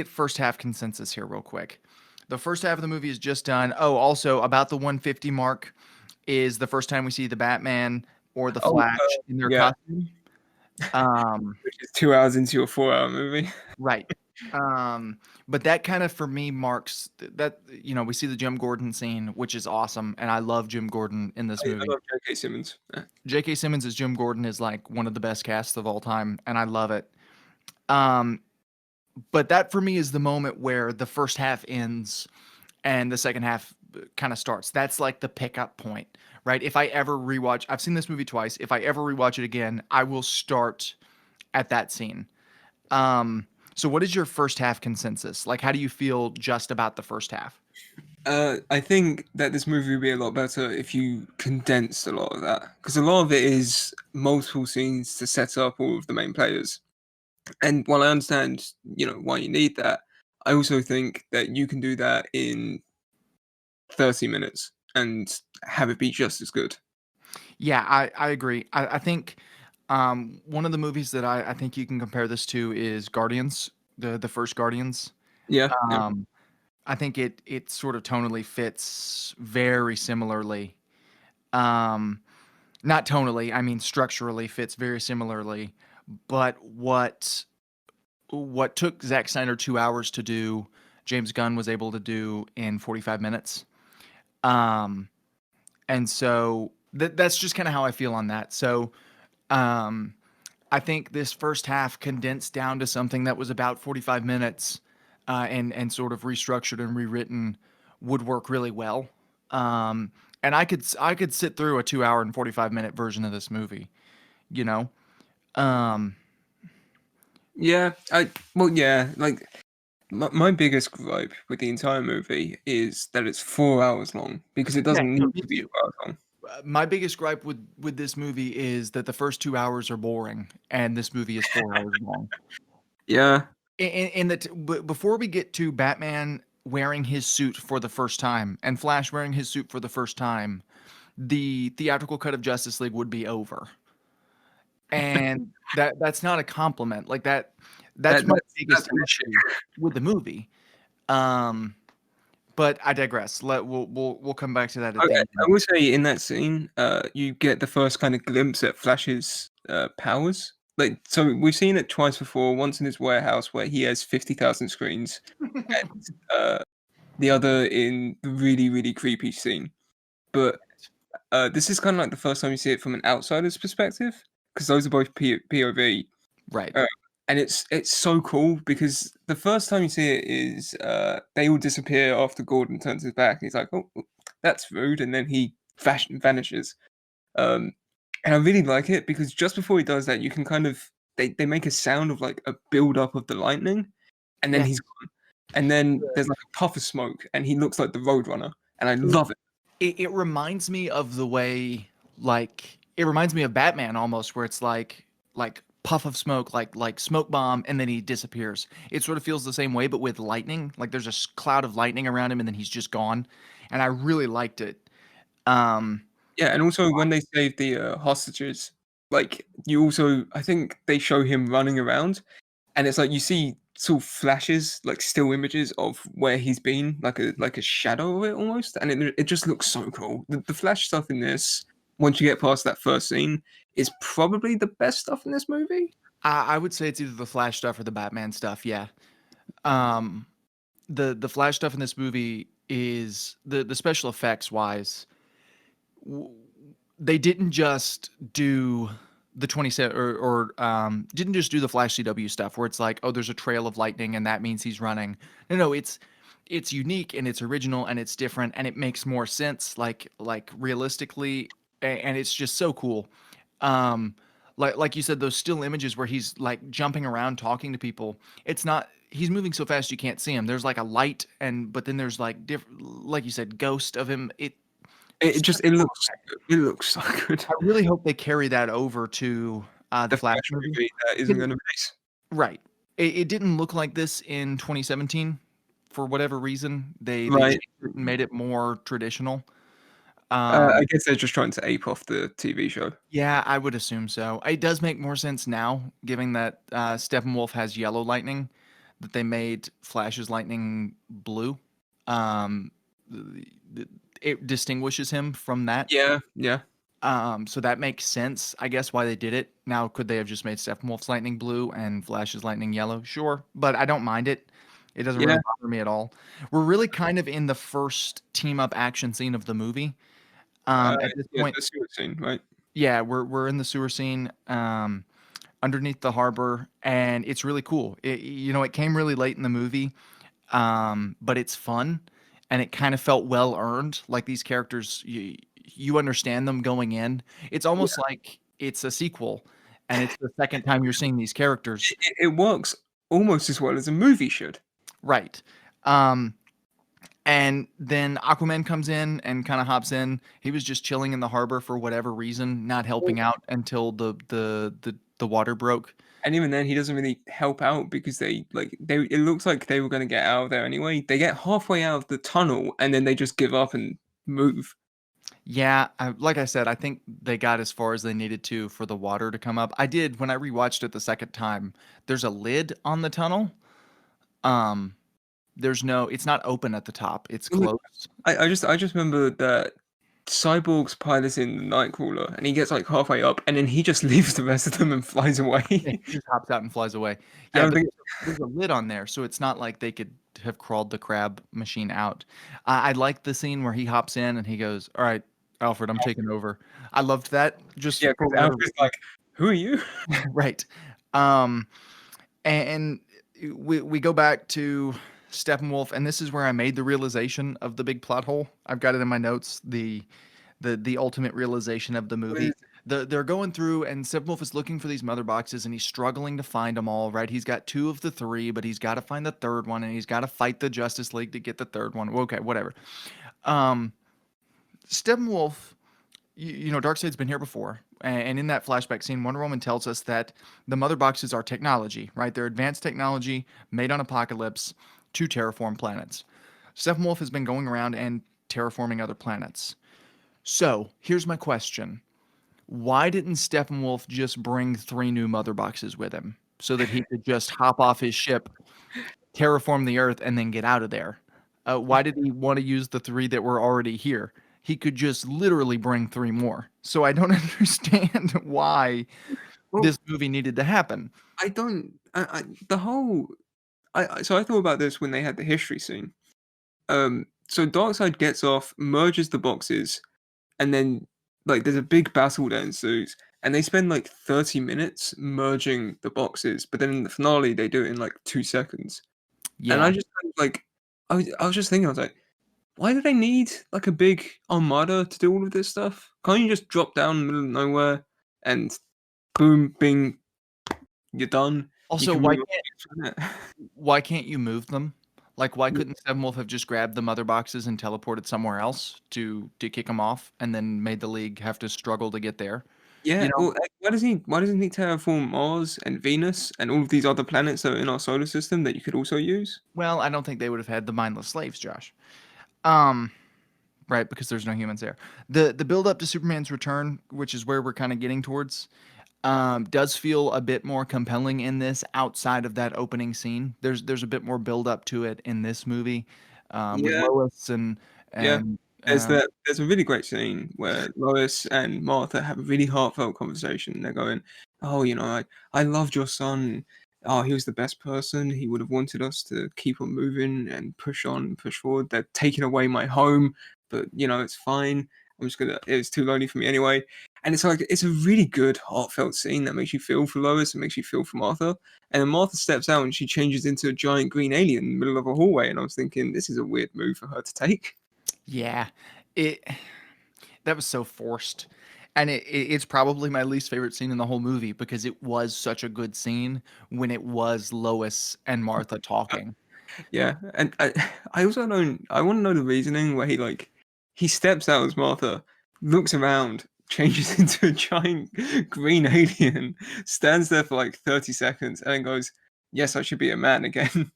first half consensus here real quick. The first half of the movie is just done. Oh, also about the 150 mark is the first time we see the Batman or the Oh, Flash in their yeah. costume. Um, Which is 2 hours into your 4 hour movie. right. But that kind of for me marks that we see the Jim Gordon scene, which is awesome, and I love Jim Gordon in this I movie. love J.K. Simmons. Yeah. J.K. Simmons as Jim Gordon is like one of the best casts of all time, and I love it. Um, but that for me is the moment where the first half ends and the second half kind of starts. That's like the pickup point, right? If I ever rewatch, I've seen this movie twice. If I ever rewatch it again, I will start at that scene. So what is your first half consensus? Like, how do you feel just about the first half? I think that this movie would be a lot better if you condensed a lot of that, because a lot of it is multiple scenes to set up all of the main players. And while I understand, why you need that, I also think that you can do that in 30 minutes and have it be just as good. Yeah, I agree. I think one of the movies that I think you can compare this to is Guardians, the first Guardians. Yeah, yeah. Um, I think it sort of tonally fits very similarly. Um, Not tonally, I mean structurally fits very similarly. But what took Zack Snyder 2 hours to do, James Gunn was able to do in 45 minutes. Um, and so that's just kind of how I feel on that. So um, I think this first half condensed down to something that was about 45 minutes, and sort of restructured and rewritten would work really well. And I could sit through a 2 hour and 45 minute version of this movie, you know. Um, Yeah, yeah, like my biggest gripe with the entire movie is that it's 4 hours long because it yeah, doesn't no, need me to be too. 4 hours long. My biggest gripe with this movie is that the first 2 hours are boring, and this movie is 4 hours long. Yeah, In before we get to Batman wearing his suit for the first time and Flash wearing his suit for the first time, the theatrical cut of Justice League would be over. And that's not a compliment. Like that that's that my that's biggest an issue. issue with the movie. Um, but I digress. We'll come back to that at the I end. will say in that scene, you get the first kind of glimpse at Flash's powers. Like, so we've seen it twice before. Once in his warehouse where he has 50,000 screens, and the other in the really really creepy scene. But this is kind of like the first time you see it from an outsider's perspective because those are both POV. Right. Uh, and it's so cool because the first time you see it is they all disappear after Gordon turns his back. He's like, "Oh, that's rude," and then he vanishes. Um, and I really like it because just before he does that, you can kind of they make a sound of like a build up of the lightning, and then Yeah. he's gone. And then there's like a puff of smoke, and he looks like the Roadrunner, and I love it. It reminds me of the way, like it reminds me of Batman almost, where it's like puff of smoke, like smoke bomb, and then he disappears. It sort of feels the same way, but with lightning. Like there's a cloud of lightning around him, and then he's just gone. And I really liked it. Um, Yeah, and also when they save the hostages, like you also, I think they show him running around, and it's like you see sort of flashes, like still images of where he's been, like a shadow of it almost, and it just looks so cool. The Flash stuff in this, once you get past that first scene, is probably the best stuff in this movie. I would say it's either the Flash stuff or the Batman stuff. Yeah. Um, the Flash stuff in this movie is the special effects wise. w- they didn't just do the 27 or didn't just do the Flash CW stuff where it's like, oh, there's a trail of lightning and that means he's running. No, it's unique and it's original and it's different and it makes more sense like realistically, and it's just so cool. Um like you said, those still images where he's like jumping around talking to people. It's not he's moving so fast you can't see him. There's like a light, and but then there's like different, like you said, ghost of him. It just it looks so good. I really hope they carry that over to the The Flash Flash movie. movie that isn't 'Cause- going to miss. Right. It didn't look like this in 2017 for whatever reason. They Right. changed it and made it more traditional. I Um, guess they're just trying to ape off the TV show. yeah, I would assume so. It does make more sense now, given that Steppenwolf has yellow lightning, that they made Flash's lightning blue. Um, th- it distinguishes him from that. Yeah, yeah. So that makes sense, I guess, why they did it. Now, could they have just made Steppenwolf's lightning blue and Flash's lightning yellow? Sure, but I don't mind it. It doesn't Yeah, really bother me at all. We're really kind of in the first team up action scene of the movie. At this yeah, point, the sewer scene, right? yeah, we're in the sewer scene, underneath the harbor, and it's really cool. It came really late in the movie, but it's fun, and it kind of felt well earned. Like these characters, you understand them going in. It's Yeah, almost like it's a sequel, and it's the second time you're seeing these characters. it works almost as well as a movie should. Right. Um, and then Aquaman comes in and kind of hops in. He was just chilling in the harbor for whatever reason, not helping out until the water broke. And even then, he doesn't really help out because they it looks like they were going to get out of there anyway. They get halfway out of the tunnel and then they just give up and move. Yeah, like I said, I think they got as far as they needed to for the water to come up. I did when I rewatched it the second time. There's a lid on the tunnel, um, It's not open at the top. It's Look, closed. I just remember that Cyborg's piloting the Nightcrawler, and he gets like halfway up, and then he just leaves the rest of them and flies away. Yeah, he just hops out and flies away. And Yeah, I'm but thinking, there's a lid on there, so it's not like they could have crawled the crab machine out. I like the scene where he hops in and he goes, "All right, Alfred, I'm taking over." I loved that. Just yeah, for because whatever Alfred's like, "Who are you?" right. Um, and we go back to Steppenwolf, and this is where I made the realization of the big plot hole. I've got it in my notes. The ultimate realization of the What is movie. They're going through, and Steppenwolf is looking for these mother boxes, and he's struggling to find them all. Right, he's got two of the three, but he's got to find the third one, and he's got to fight the Justice League to get the third one. Okay, whatever. Um, Steppenwolf, Darkseid's been here before, and in that flashback scene, Wonder Woman tells us that the mother boxes are technology, right? They're advanced technology made on Apocalypse to terraform planets. Steppenwolf has been going around and terraforming other planets. So here's my question: why didn't Steppenwolf just bring three new mother boxes with him so that he could just hop off his ship, terraform the Earth, and then get out of there? Why did he want to use the three that were already here? He could just literally bring three more. So I don't understand why well, this movie needed to happen. I don't. The whole. So I thought about this when they had the history scene. So Darkseid gets off, merges the boxes, and then like there's a big battle that ensues, and they spend like 30 minutes merging the boxes, but then in the finale they do it in like 2 seconds. And I Yeah. just kind of, like, I was just thinking, I was like, why do they need like a big armada to do all of this stuff? Can't you just drop down in the middle of nowhere and boom, bing, you're done. You Also, can move on to the next planet. why can't you move them? Like, why couldn't Steppenwolf have just grabbed the mother boxes and teleported somewhere else to kick them off, and then made the League have to struggle to get there? You Yeah, know, well, why doesn't he terraform Mars and Venus and all of these other planets that are in our solar system that you could also use? well, I don't think they would have had the mindless slaves, Josh. Um, right, because there's no humans there. The build up to Superman's return, which is where we're kind of getting towards, does feel a bit more compelling in this outside of that opening scene. There's a bit more build up to it in this movie, with Yeah, Lois yeah. and There's a really great scene where Lois and Martha have a really heartfelt conversation. They're going, "Oh, I loved your son. Oh, he was the best person. He would have wanted us to keep on moving and push on, push forward. They're taking away my home, but it's fine. It was too lonely for me anyway." And it's like it's a really good heartfelt scene that makes you feel for Lois and makes you feel for Martha. And then Martha steps out and she changes into a giant green alien in the middle of a hallway. And I was thinking, this is a weird move for her to take. yeah, it that was so forced. And it's probably my least favorite scene in the whole movie because it was such a good scene when it was Lois and Martha talking. Yeah, and I also don't. I want to know the reasoning where he steps out as Martha, looks around, changes into a giant green alien, stands there for like 30 seconds, and then goes, "Yes, I should be a man again."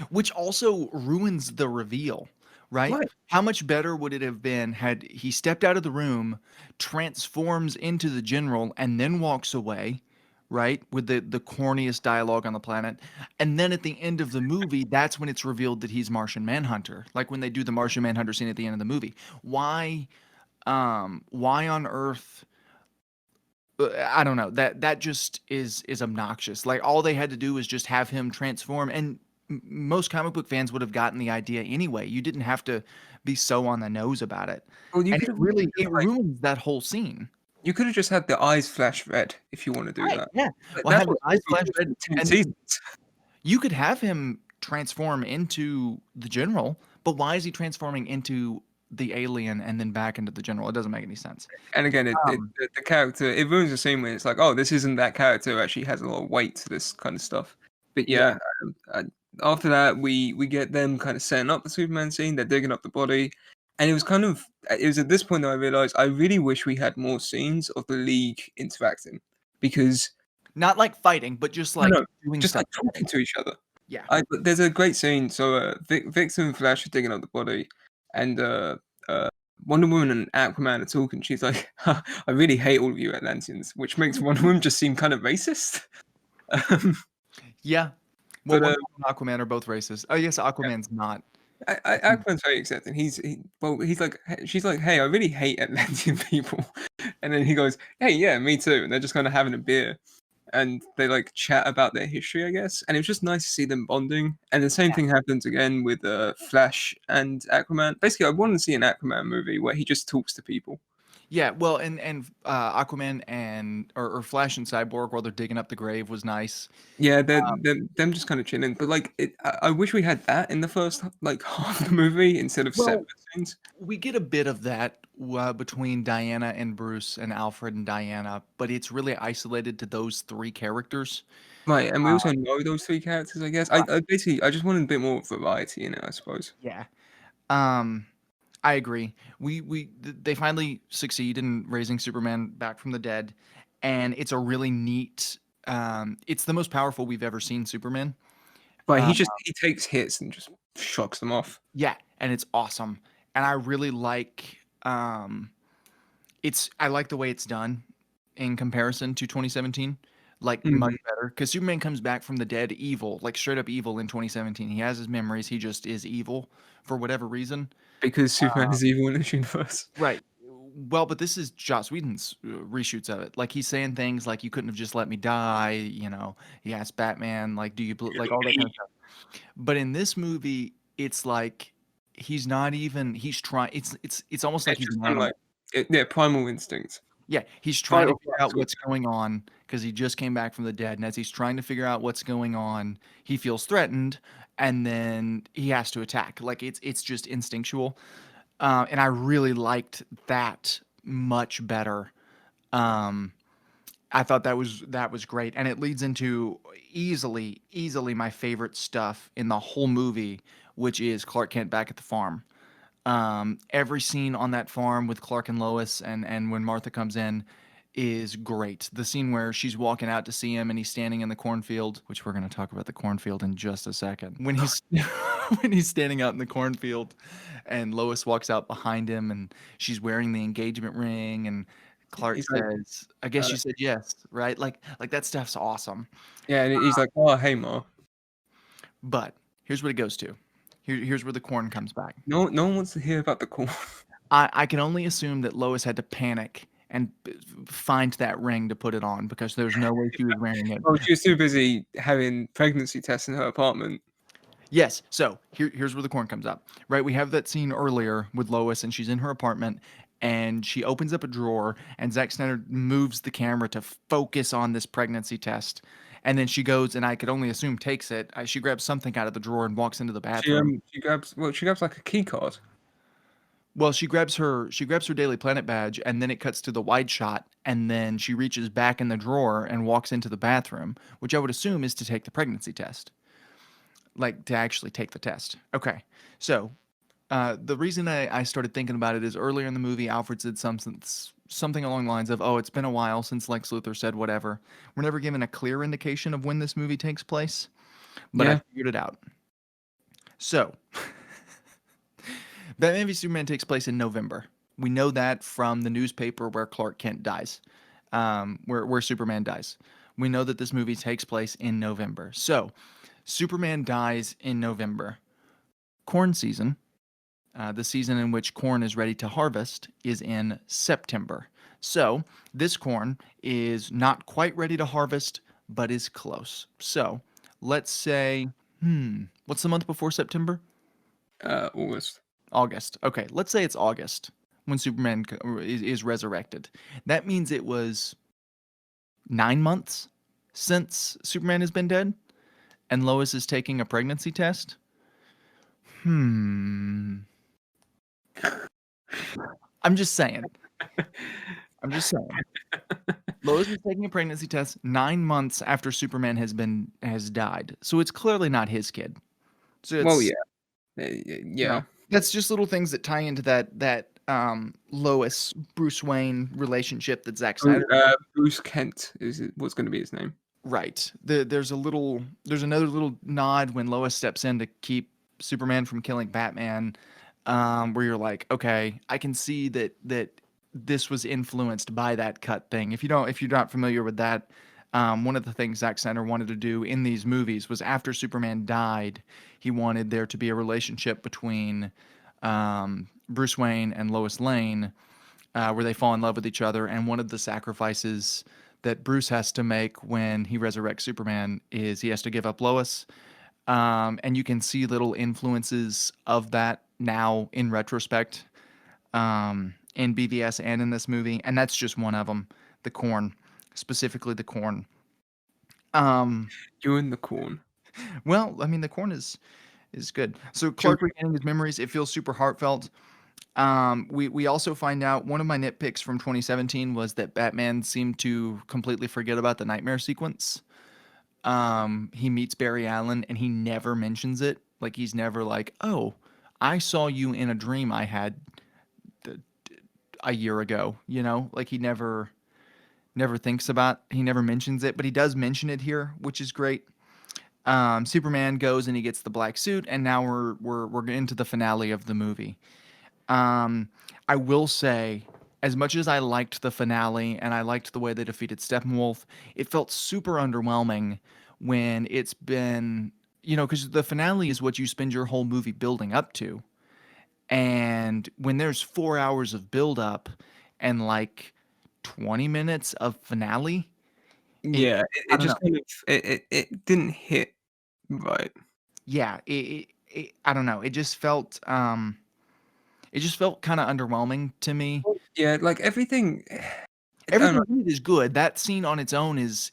Which also ruins the reveal, right? Right. How much better would it have been had he stepped out of the room, transforms into the general, and then walks away, right? With the corniest dialogue on the planet. And then at the end of the movie, that's when it's revealed that he's Martian Manhunter. Like when they do the Martian Manhunter scene at the end of the movie. Why on earth I don't know. That just is obnoxious. Like all they had to do was just have him transform, and most comic book fans would have gotten the idea anyway. You didn't have to be so on the nose about it, Well, you and could it have really just it like ruins that whole scene. you could have just had the eyes flash red if you want to do Right? that. Yeah. But Well, that's have the what eyes Smallville flash did red, for 10 and then seasons. you could have him transform into the general. But why is he transforming into the alien and then back into the general? It doesn't make any sense. And again, Um, the character it ruins the scene when it's like, oh, this isn't that character who actually has a lot of weight to this kind of stuff. But yeah. yeah, after that, we get them kind of setting up the Superman scene. They're digging up the body, and it was at this point that I realized I really wish we had more scenes of the League interacting because Not like fighting, but just I don't like know, doing just stuff like together. talking to each other. Yeah. But there's a great scene. So Victor and Flash are digging up the body, and uh, Wonder Woman and Aquaman are talking. She's like, "I really hate all of you Atlanteans," which makes Wonder Woman just seem kind of racist. Um, Yeah. Well, But Wonder Woman and Aquaman are both racist. Oh, yes, Aquaman's not. Aquaman's very accepting. He's like, she's like, hey, I really hate Atlantean people, and then he goes, hey, yeah, me too. And they're just kind of having a beer, and they like chat about their history, I guess. And it was just nice to see them bonding. And the same thing happens again with Flash and Aquaman. Basically, I wanted to see an Aquaman movie where he just talks to people. Yeah, well, and Aquaman and or Flash and Cyborg while they're digging up the grave was nice. Yeah, they're them just kind of chilling. But like, I wish we had that in the first like half of the movie instead of separate Well, scenes. we get a bit of that between Diana and Bruce and Alfred and Diana, but it's really isolated to those three characters. Right, and we Uh, also know those three characters, I guess. right. I basically I just wanted a bit more variety in it, I suppose. Yeah. Um, I agree. They finally succeed in raising Superman back from the dead, and it's a really neat. It's the most powerful we've ever seen Superman. But Uh, he takes hits and just shocks them off. yeah, and it's awesome. And I really like. I like the way it's done in comparison to 2017. Like much Mhm. better because Superman comes back from the dead evil, like straight up evil in 2017. He has his memories. He just is evil for whatever reason. Because Superman is evil in this universe. Right. Well, but this is Joss Whedon's reshoots of it. Like he's saying things like, "You couldn't have just let me die." He asked Batman, like, like all that kind of stuff. But in this movie, it's like he's not even. He's trying. It's almost like It's he's just an kind of like animal. yeah, primal instinct. Yeah, he's Fight trying to or figure flight out sort what's going on because he just came back from the dead, and as he's trying to figure out what's going on, he feels threatened, and then he has to attack. Like it's just instinctual. And I really liked that much better. Um, I thought that was great, and it leads into easily my favorite stuff in the whole movie, which is Clark Kent back at the farm. Every scene on that farm with Clark and Lois, and when Martha comes in, is great. The scene where she's walking out to see him and he's standing in the cornfield, which we're going to talk about the cornfield in just a second. When he's when he's standing out in the cornfield and Lois walks out behind him and she's wearing the engagement ring and of. Clark He's like, says, "I guess uh, you said yes," right? Like that stuff's awesome. yeah, and he's like, oh, hey, Ma. But here's what it goes to. Here's where the corn comes back. No one wants to hear about the corn. I can only assume that Lois had to panic and find that ring to put it on because there's no way she was wearing it. Oh, she was too busy having pregnancy tests in her apartment. Yes, so here's where the corn comes up. Right, we have that scene earlier with Lois, and she's in her apartment, and she opens up a drawer, and Zack Snyder moves the camera to focus on this pregnancy test. And then she goes, and I could only assume takes it. She grabs something out of the drawer and walks into the bathroom. She grabs like a key card. Well, she grabs her Daily Planet badge, and then it cuts to the wide shot, and then she reaches back in the drawer and walks into the bathroom, which I would assume is to take the pregnancy test, like to actually take the test. Okay, so the reason I started thinking about it is earlier in the movie, Alfred said something along the lines of, "Oh, it's been a while since Lex Luthor said whatever." We're never given a clear indication of when this movie takes place, but I Yeah. figured it out. So Batman v Superman takes place in November. We know that from the newspaper where Clark Kent dies, where Superman dies. We know that this movie takes place in November. So, Superman dies in November. Corn season, the season in which corn is ready to harvest, is in September. So, this corn is not quite ready to harvest, but is close. So, let's say, what's the month before September? August. August. Okay, let's say it's August when Superman is resurrected. That means it was 9 months since Superman has been dead, and Lois is taking a pregnancy test. Hmm. I'm just saying. I'm just saying. Lois is taking a pregnancy test 9 months after Superman has died. So it's clearly not his kid. So Well, it's yeah, yeah. that's just little things that tie into that Lois Bruce Wayne relationship that Zack Snyder. Bruce Kent is what's going to be his name. Right. There's another little nod when Lois steps in to keep Superman from killing Batman, where you're like, okay, I can see that this was influenced by that cut thing. If you're not familiar with that, One of the things Zack Snyder wanted to do in these movies was after Superman died, he wanted there to be a relationship between Bruce Wayne and Lois Lane, where they fall in love with each other. And one of the sacrifices that Bruce has to make when he resurrects Superman is he has to give up Lois. And you can see little influences of that now in retrospect, in BVS and in this movie. And that's just one of them, the corn, specifically the corn. Um, You in the corn. well, I mean, the corn is good. So Clark regaining his memories, it feels super heartfelt. We also find out one of my nitpicks from 2017 was that Batman seemed to completely forget about the nightmare sequence. He meets Barry Allen and he never mentions it. Like he's never like, "Oh, I saw you in a dream I had th- a year ago." You know, like he never thinks about. He never mentions it, but he does mention it here, which is great. Superman goes and he gets the black suit, and now we're into the finale of the movie. Um, I will say, as much as I liked the finale and I liked the way they defeated Steppenwolf, it felt super underwhelming when it's been, because the finale is what you spend your whole movie building up to. And when there's 4 hours of build up and like 20 minutes of finale, Yeah, I it don't know. just kind of it didn't hit right. Yeah, I don't know. It just felt kind of underwhelming to me. Yeah, like everything. I don't know. Everything in it is good. That scene on its own is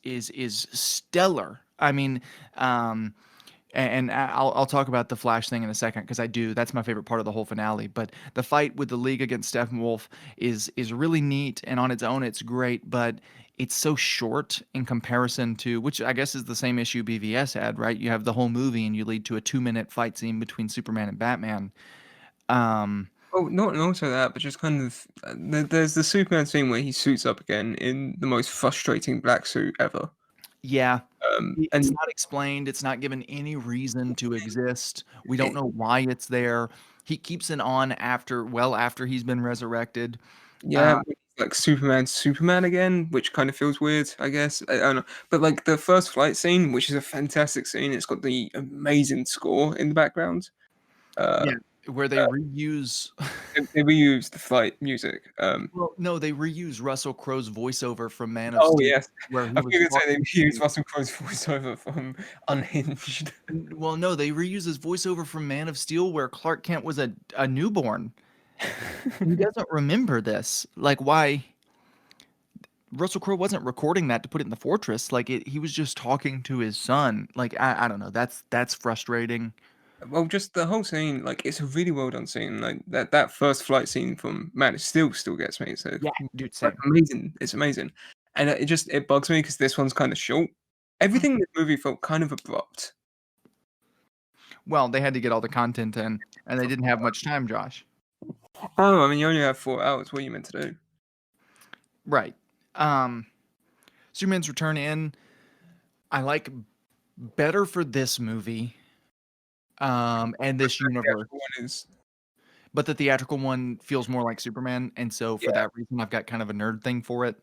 stellar. I mean, um, and I'll talk about the Flash thing in a second because I do. That's my favorite part of the whole finale. But the fight with the League against Steppenwolf is really neat, and on its own, it's great. But it's so short in comparison to, which I guess is the same issue BVS had, right? You have the whole movie, and you lead to a 2-minute fight scene between Superman and Batman. Um, Oh, not and also that, but just kind of there's the Superman scene where he suits up again in the most frustrating black suit ever. Yeah. It's And not explained, it's not given any reason to exist. We don't it, know why it's there. He keeps it on after he's been resurrected. yeah, Uh, like Superman again, which kind of feels weird, I guess. I don't know, but like the first flight scene, which is a fantastic scene, it's got the amazing score in the background. Uh, yeah, where they reuse they reused the flight music. well, no, they reuse Russell Crowe's voiceover from Man of Oh Steel, yes, where he I was think it's say talking they reused to Russell Crowe's voiceover from Unhinged. well, no, they reuse his voiceover from Man of Steel where Clark Kent was a newborn. He doesn't remember this. Like, why Russell Crowe wasn't recording that to put it in the fortress. Like he was just talking to his son. Like I don't know. That's frustrating. Well, just the whole scene, like it's a really well done scene. Like that first flight scene from Man, it still gets me. So Yeah, dude, like same. amazing, it's amazing, and it bugs me because this one's kind of short. Mm. Everything in this movie felt kind of abrupt. Well, they had to get all the content in, and they didn't have much time, Josh. Oh, I mean, you only have 4 hours. What are you meant to do? Right. Um, Superman's return in, I like better for this movie, and this The universe. actual one is But the theatrical one feels more like Superman, and so for yeah, that reason, I've got kind of a nerd thing for it.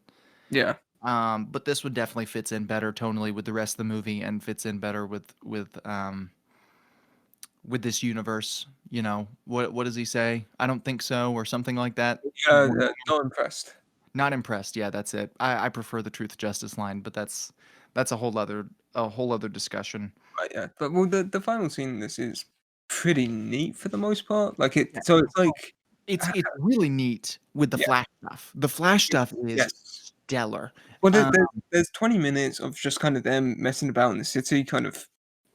yeah, But this one definitely fits in better tonally with the rest of the movie, and fits in better with this universe. What does he say? I don't think so, or something like that. yeah. Not impressed. Not impressed. Yeah, that's it. I prefer the truth justice line, but that's a whole other discussion. Right, yeah, but well, the final scene in this is pretty neat for the most part. Like Yeah. it, so it's like It's really neat with the yeah, Flash stuff. The Flash stuff is yes. stellar. Well, Um, there's 20 minutes of just kind of them messing about in the city, kind of,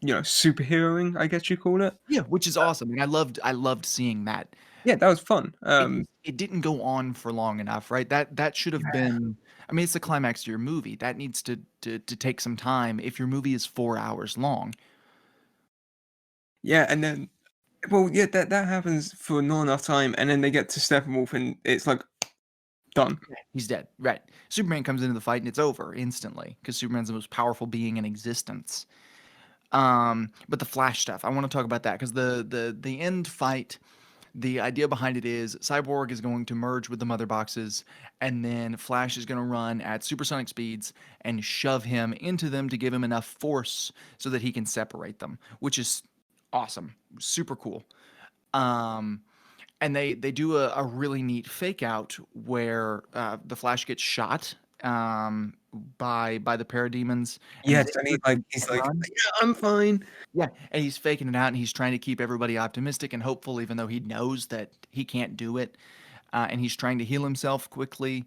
superheroing, I guess you call it. yeah, which is awesome, and I loved seeing that. Yeah, that was fun. It didn't go on for long enough, right? That should have been. I mean, it's the climax to your movie. That needs to take some time if your movie is 4 hours long. Yeah, and then, well, yeah, that happens for not enough time, and then they get to Steppenwolf, and it's like done. He's dead. Right. Superman comes into the fight and it's over instantly because Superman's the most powerful being in existence. But the Flash stuff, I want to talk about that because the end fight, The idea behind it is Cyborg is going to merge with the mother boxes, and then Flash is going to run at supersonic speeds and shove him into them to give him enough force so that he can separate them, which is awesome, super cool. Um, and they do a really neat fake out where the Flash gets shot by the parademons, and Yes, then and he's can't like, run. yeah, I'm fine. Yeah, and he's faking it out, and he's trying to keep everybody optimistic and hopeful, even though he knows that he can't do it. And he's trying to heal himself quickly,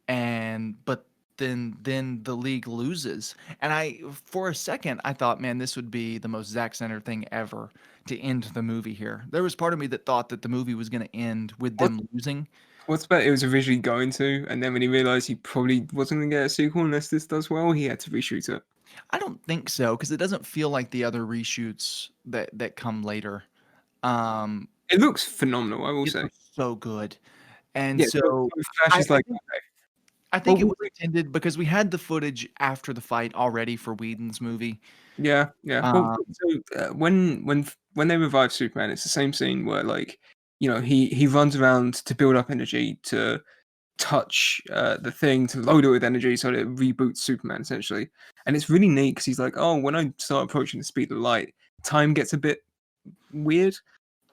but then the league loses. And for a second, I thought, man, this would be the most Zack Snyder thing ever to end the movie here. There was part of me that thought that the movie was going to end with What them losing. what's about it was originally going to, and then when he realized he probably wasn't gonna get a sequel unless this does well, he had to reshoot it. I don't think so because it doesn't feel like the other reshoots that come later. Um, It looks phenomenal, I will it say. looks so good. And Yeah, so so Flash I, is I like, think okay. I Well, think it was intended because we had the footage after the fight already for Whedon's movie. yeah, yeah. Well, Um, so when they revive Superman, it's the same scene where like, he runs around to build up energy to touch the thing to load it with energy so that it reboots Superman essentially. And it's really neat because he's like, oh, when I start approaching the speed of light, time gets a bit weird.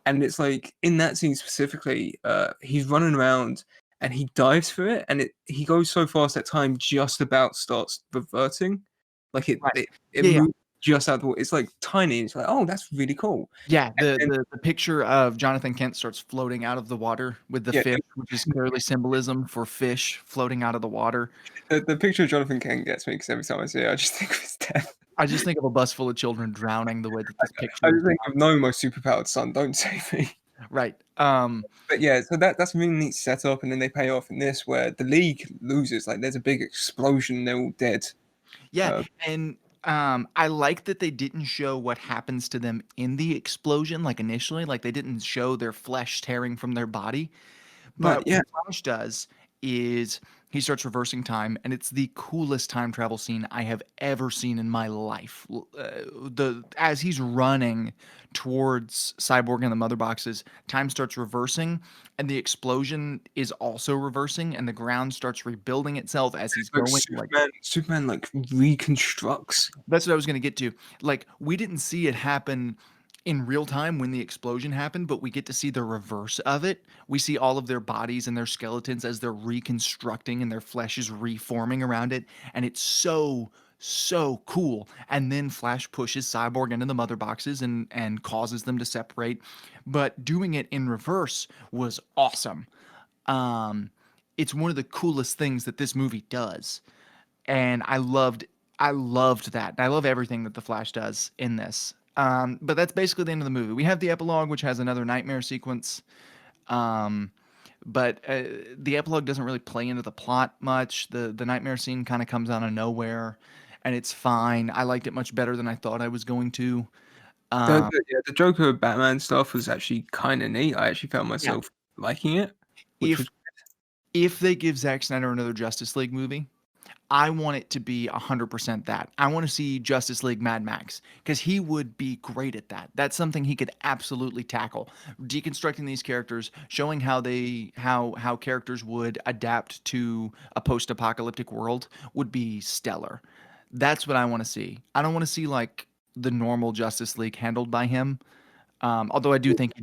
And it's like in that scene specifically, he's running around and he dives for it, and he goes so fast that time just about starts reverting, like right. it Yeah, yeah. moves just out the way. It's like tiny. And it's like, oh, that's really cool. Yeah, the And the the picture of Jonathan Kent starts floating out of the water with the yeah, fish, which is clearly symbolism for fish floating out of the water. the picture of Jonathan Kent gets me because every time I see it, I just think of his death. I just think of a bus full of children drowning the way that this I picture is just think of no, my superpowered son, don't save me. right. But yeah, so that's a really neat setup, and then they pay off in this where the League loses. Like, there's a big explosion, they're all dead. Yeah, Uh, and I like that they didn't show what happens to them in the explosion, like initially, like they didn't show their flesh tearing from their body. but But yeah, what Flash does is he starts reversing time, and it's the coolest time travel scene I have ever seen in my life. The as he's running towards Cyborg and the mother boxes, time starts reversing, and the explosion is also reversing, and the ground starts rebuilding itself as he's like going. Like Superman like reconstructs. that's what I was going to get to. Like we didn't see it happen in real time when the explosion happened, but we get to see the reverse of it. We see all of their bodies and their skeletons as they're reconstructing and their flesh is reforming around it, and it's so cool. And then Flash pushes Cyborg into the mother boxes and causes them to separate, but doing it in reverse was awesome. Um it's one of the coolest things that this movie does, and I loved that. I love everything that the Flash does in this. But that's basically the end of the movie. We have the epilogue, which has another nightmare sequence. Um, but the epilogue doesn't really play into the plot much. The nightmare scene kind of comes out of nowhere, and it's fine. I liked it much better than I thought I was going to. Um, The Joker Batman stuff was actually kind of neat. I actually found yeah, myself liking it, which if was if they give Zack Snyder another Justice League movie, I want it to be 100% that. I want to see Justice League Mad Max because he would be great at that. That's something he could absolutely tackle. Deconstructing these characters, showing how characters would adapt to a post-apocalyptic world would be stellar. That's what I want to see. I don't want to see like the normal Justice League handled by him. Although I do think he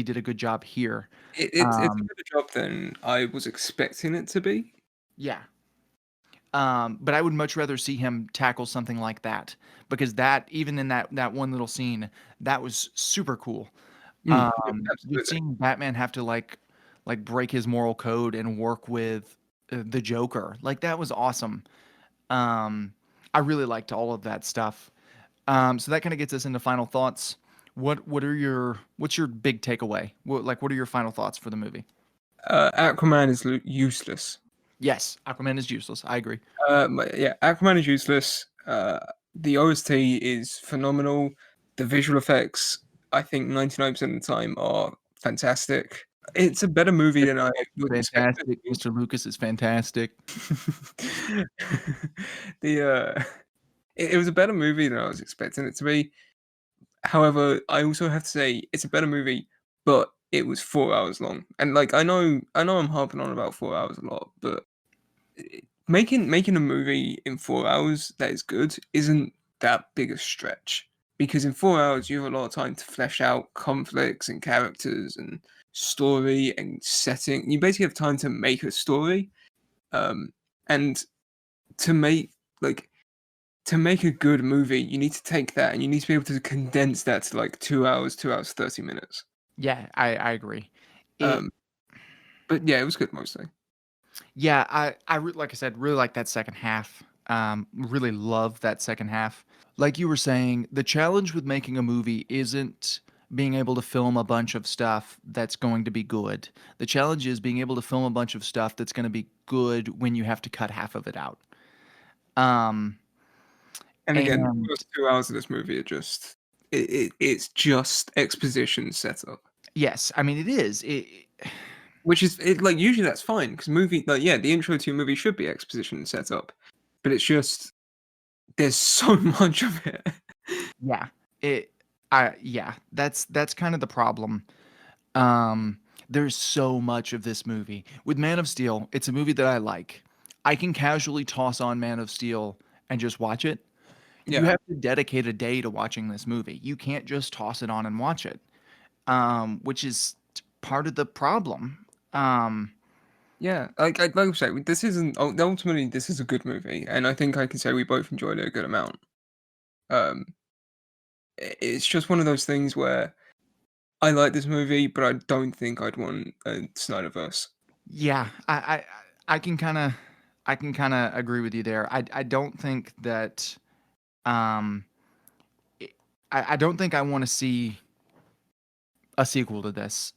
did a good job here. it's a Um, better job than I was expecting it to be. yeah, but I would much rather see him tackle something like that because that even in that one little scene, that was super cool. Yeah, Just absolutely. seeing Batman have to like break his moral code and work with the Joker, like that was awesome. Um, I really liked all of that stuff. So that kind of gets us into final thoughts. What's your big takeaway? What are your final thoughts for the movie? Aquaman is useless. Yes, Aquaman is useless. I agree. Yeah, Aquaman is useless. The OST is phenomenal. The visual effects, I think, 99% of the time are fantastic. It's a better movie than I would expect it Fantastic. Mr. Lucas is fantastic. to be. It was a better movie than I was expecting it to be. However, I also have to say it's a better movie, but it was 4 hours long. And like I know I'm harping on about 4 hours a lot, but making a movie in 4 hours that is good isn't that big a stretch. Because in 4 hours you have a lot of time to flesh out conflicts and characters and story and setting. You basically have time to make a story. And to make like to make a good movie, you need to take that and you need to be able to condense that to like 2 hours, 2 hours, 30 minutes. Yeah, I agree. It Um, but yeah, it was good mostly. Yeah, like I said, really like that second half. Really love that second half. Like you were saying, the challenge with making a movie isn't being able to film a bunch of stuff that's going to be good. The challenge is being able to film a bunch of stuff that's going to be good when you have to cut half of it out. Um, And again, the and first 2 hours of this movie are just it's just exposition setup. yes, I mean it is. Which is like usually that's fine because movie like yeah, the intro to a movie should be exposition setup. But it's just there's so much of it. Yeah, it. Yeah, that's kind of the problem. Um, there's so much of this movie. With Man of Steel, it's a movie that I like. I can casually toss on Man of Steel and just watch it. You Yeah. have to dedicate a day to watching this movie. You can't just toss it on and watch it, which is part of the problem. Um, Yeah, like I say, this isn't ultimately this is a good movie, and I think I can say we both enjoyed it a good amount. Um, it's just one of those things where I like this movie, but I don't think I'd want a Snyderverse. yeah, I can kind of agree with you there. I don't think that um, I don't think I want to see a sequel to this.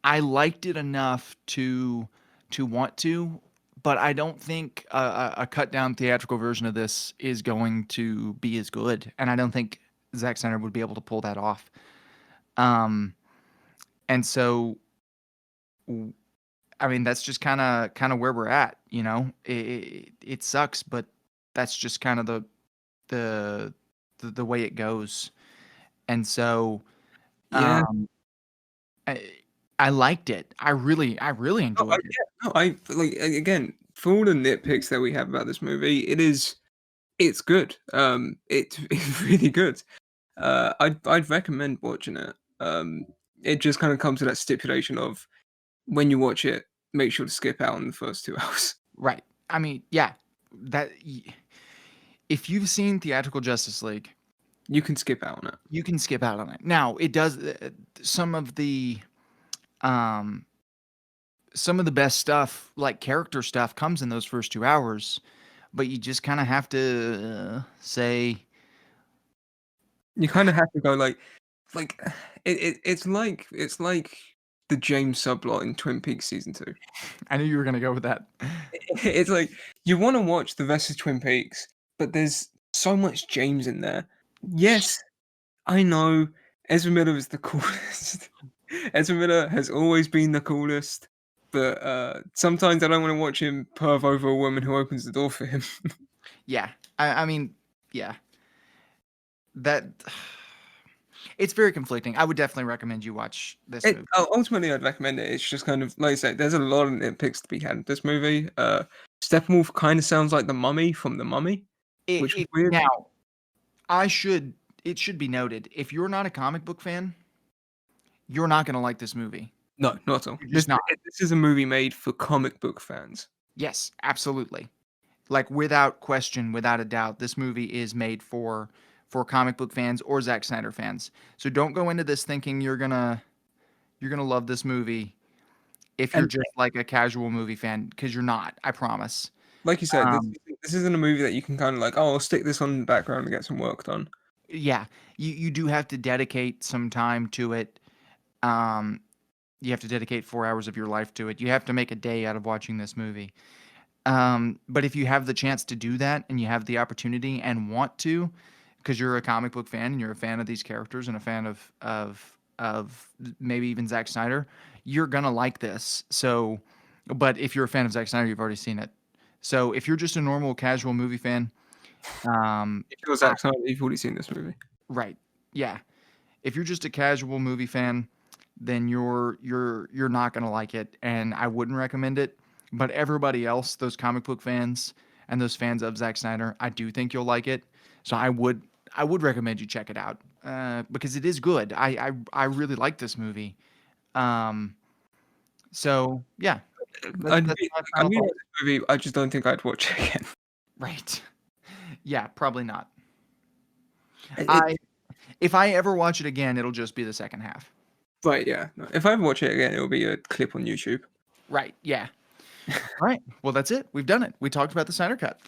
I liked it enough to want to, but I don't think a cut down theatrical version of this is going to be as good, and I don't think Zack Snyder would be able to pull that off. Um, and so, I mean, that's just kind of where we're at. You know, it sucks, but that's just kind of the the way it goes. And so, Yeah, um, I, I liked it. I really no, enjoyed it. no, I like again for all the nitpicks that we have about this movie, it's good. It's it's really good. I'd recommend watching it. It just kind of comes to that stipulation of when you watch it, make sure to skip out in the first 2 hours. Right. I mean, yeah, that if you've seen Theatrical Justice League, You can skip out on it. you can skip out on it. Now, it does some of the um some of the best stuff, like character stuff, comes in those first 2 hours, but you just kind of have to say, You kind of have to go like it's like the James subplot in Twin Peaks season 2. I knew you were gonna go with that. It's like you want to watch the rest of Twin Peaks, but there's so much James in there. Yes, I know Ezra Miller is the coolest. Ezra Miller has always been the coolest, but sometimes I don't want to watch him perv over a woman who opens the door for him. Yeah, I mean, yeah, that it's very conflicting. I would definitely recommend you watch this movie. Ultimately, I'd recommend it. It's just kind of like I say, there's a lot of nitpicks to be had in this movie. Steppenwolf kind of sounds like the Mummy from the Mummy, which was weird. Now, I should it should be noted, if you're not a comic book fan, you're not gonna like this movie. No, not at all. You're This just not. this is a movie made for comic book fans. Yes, absolutely. Like without question, without a doubt, this movie is made for comic book fans or Zack Snyder fans. So don't go into this thinking you're gonna love this movie if you're And just like a casual movie fan, because you're not. I promise. like you said, Um, this isn't a movie that you can kind of like, oh, I'll stick this on in the background and get some work done. yeah, you do have to dedicate some time to it. Um, you have to dedicate 4 hours of your life to it. You have to make a day out of watching this movie. But if you have the chance to do that and you have the opportunity and want to, because you're a comic book fan and you're a fan of these characters and a fan of maybe even Zack Snyder, you're gonna like this. So, but if you're a fan of Zack Snyder, you've already seen it. So if you're just a normal casual movie fan, um, If you're Zack Snyder, you've already seen this movie. right, yeah. If you're just a casual movie fan, then you're not gonna like it, and I wouldn't recommend it. But everybody else, those comic book fans and those fans of Zack Snyder, I do think you'll like it. So I would recommend you check it out because it is good. I really like this movie. Um, so yeah, that's my I final mean, thought. this movie, I just don't think I'd watch it again. Right. Yeah, probably not. It, I If I ever watch it again, it'll just be the second half. right, yeah. No, if I ever watch it again, it'll be a clip on YouTube. Right. Yeah. All right. Well, that's it. We've done it. We talked about the Snyder Cut.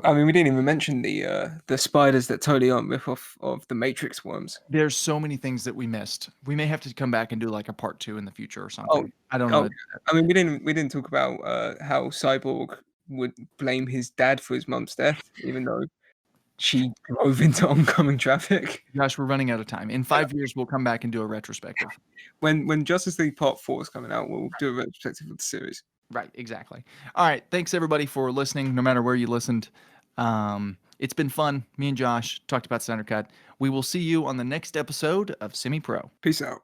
I mean, we didn't even mention the spiders that totally aren't rip off of the Matrix worms. There's so many things that we missed. We may have to come back and do like a part two in the future or Oh, something. I don't know. oh. I mean, we didn't talk about how Cyborg would blame his dad for his mum's death, even though she drove into oncoming traffic. Gosh, we're running out of time. In 5 years, we'll come back and do a retrospective. When Justice League Part 4 is coming out, we'll do a retrospective of the series. Right. Exactly. All right. Thanks everybody for listening, no matter where you listened. It's been fun. Me and Josh talked about Snyder Cut. We will see you on the next episode of Semi Pro. Peace out.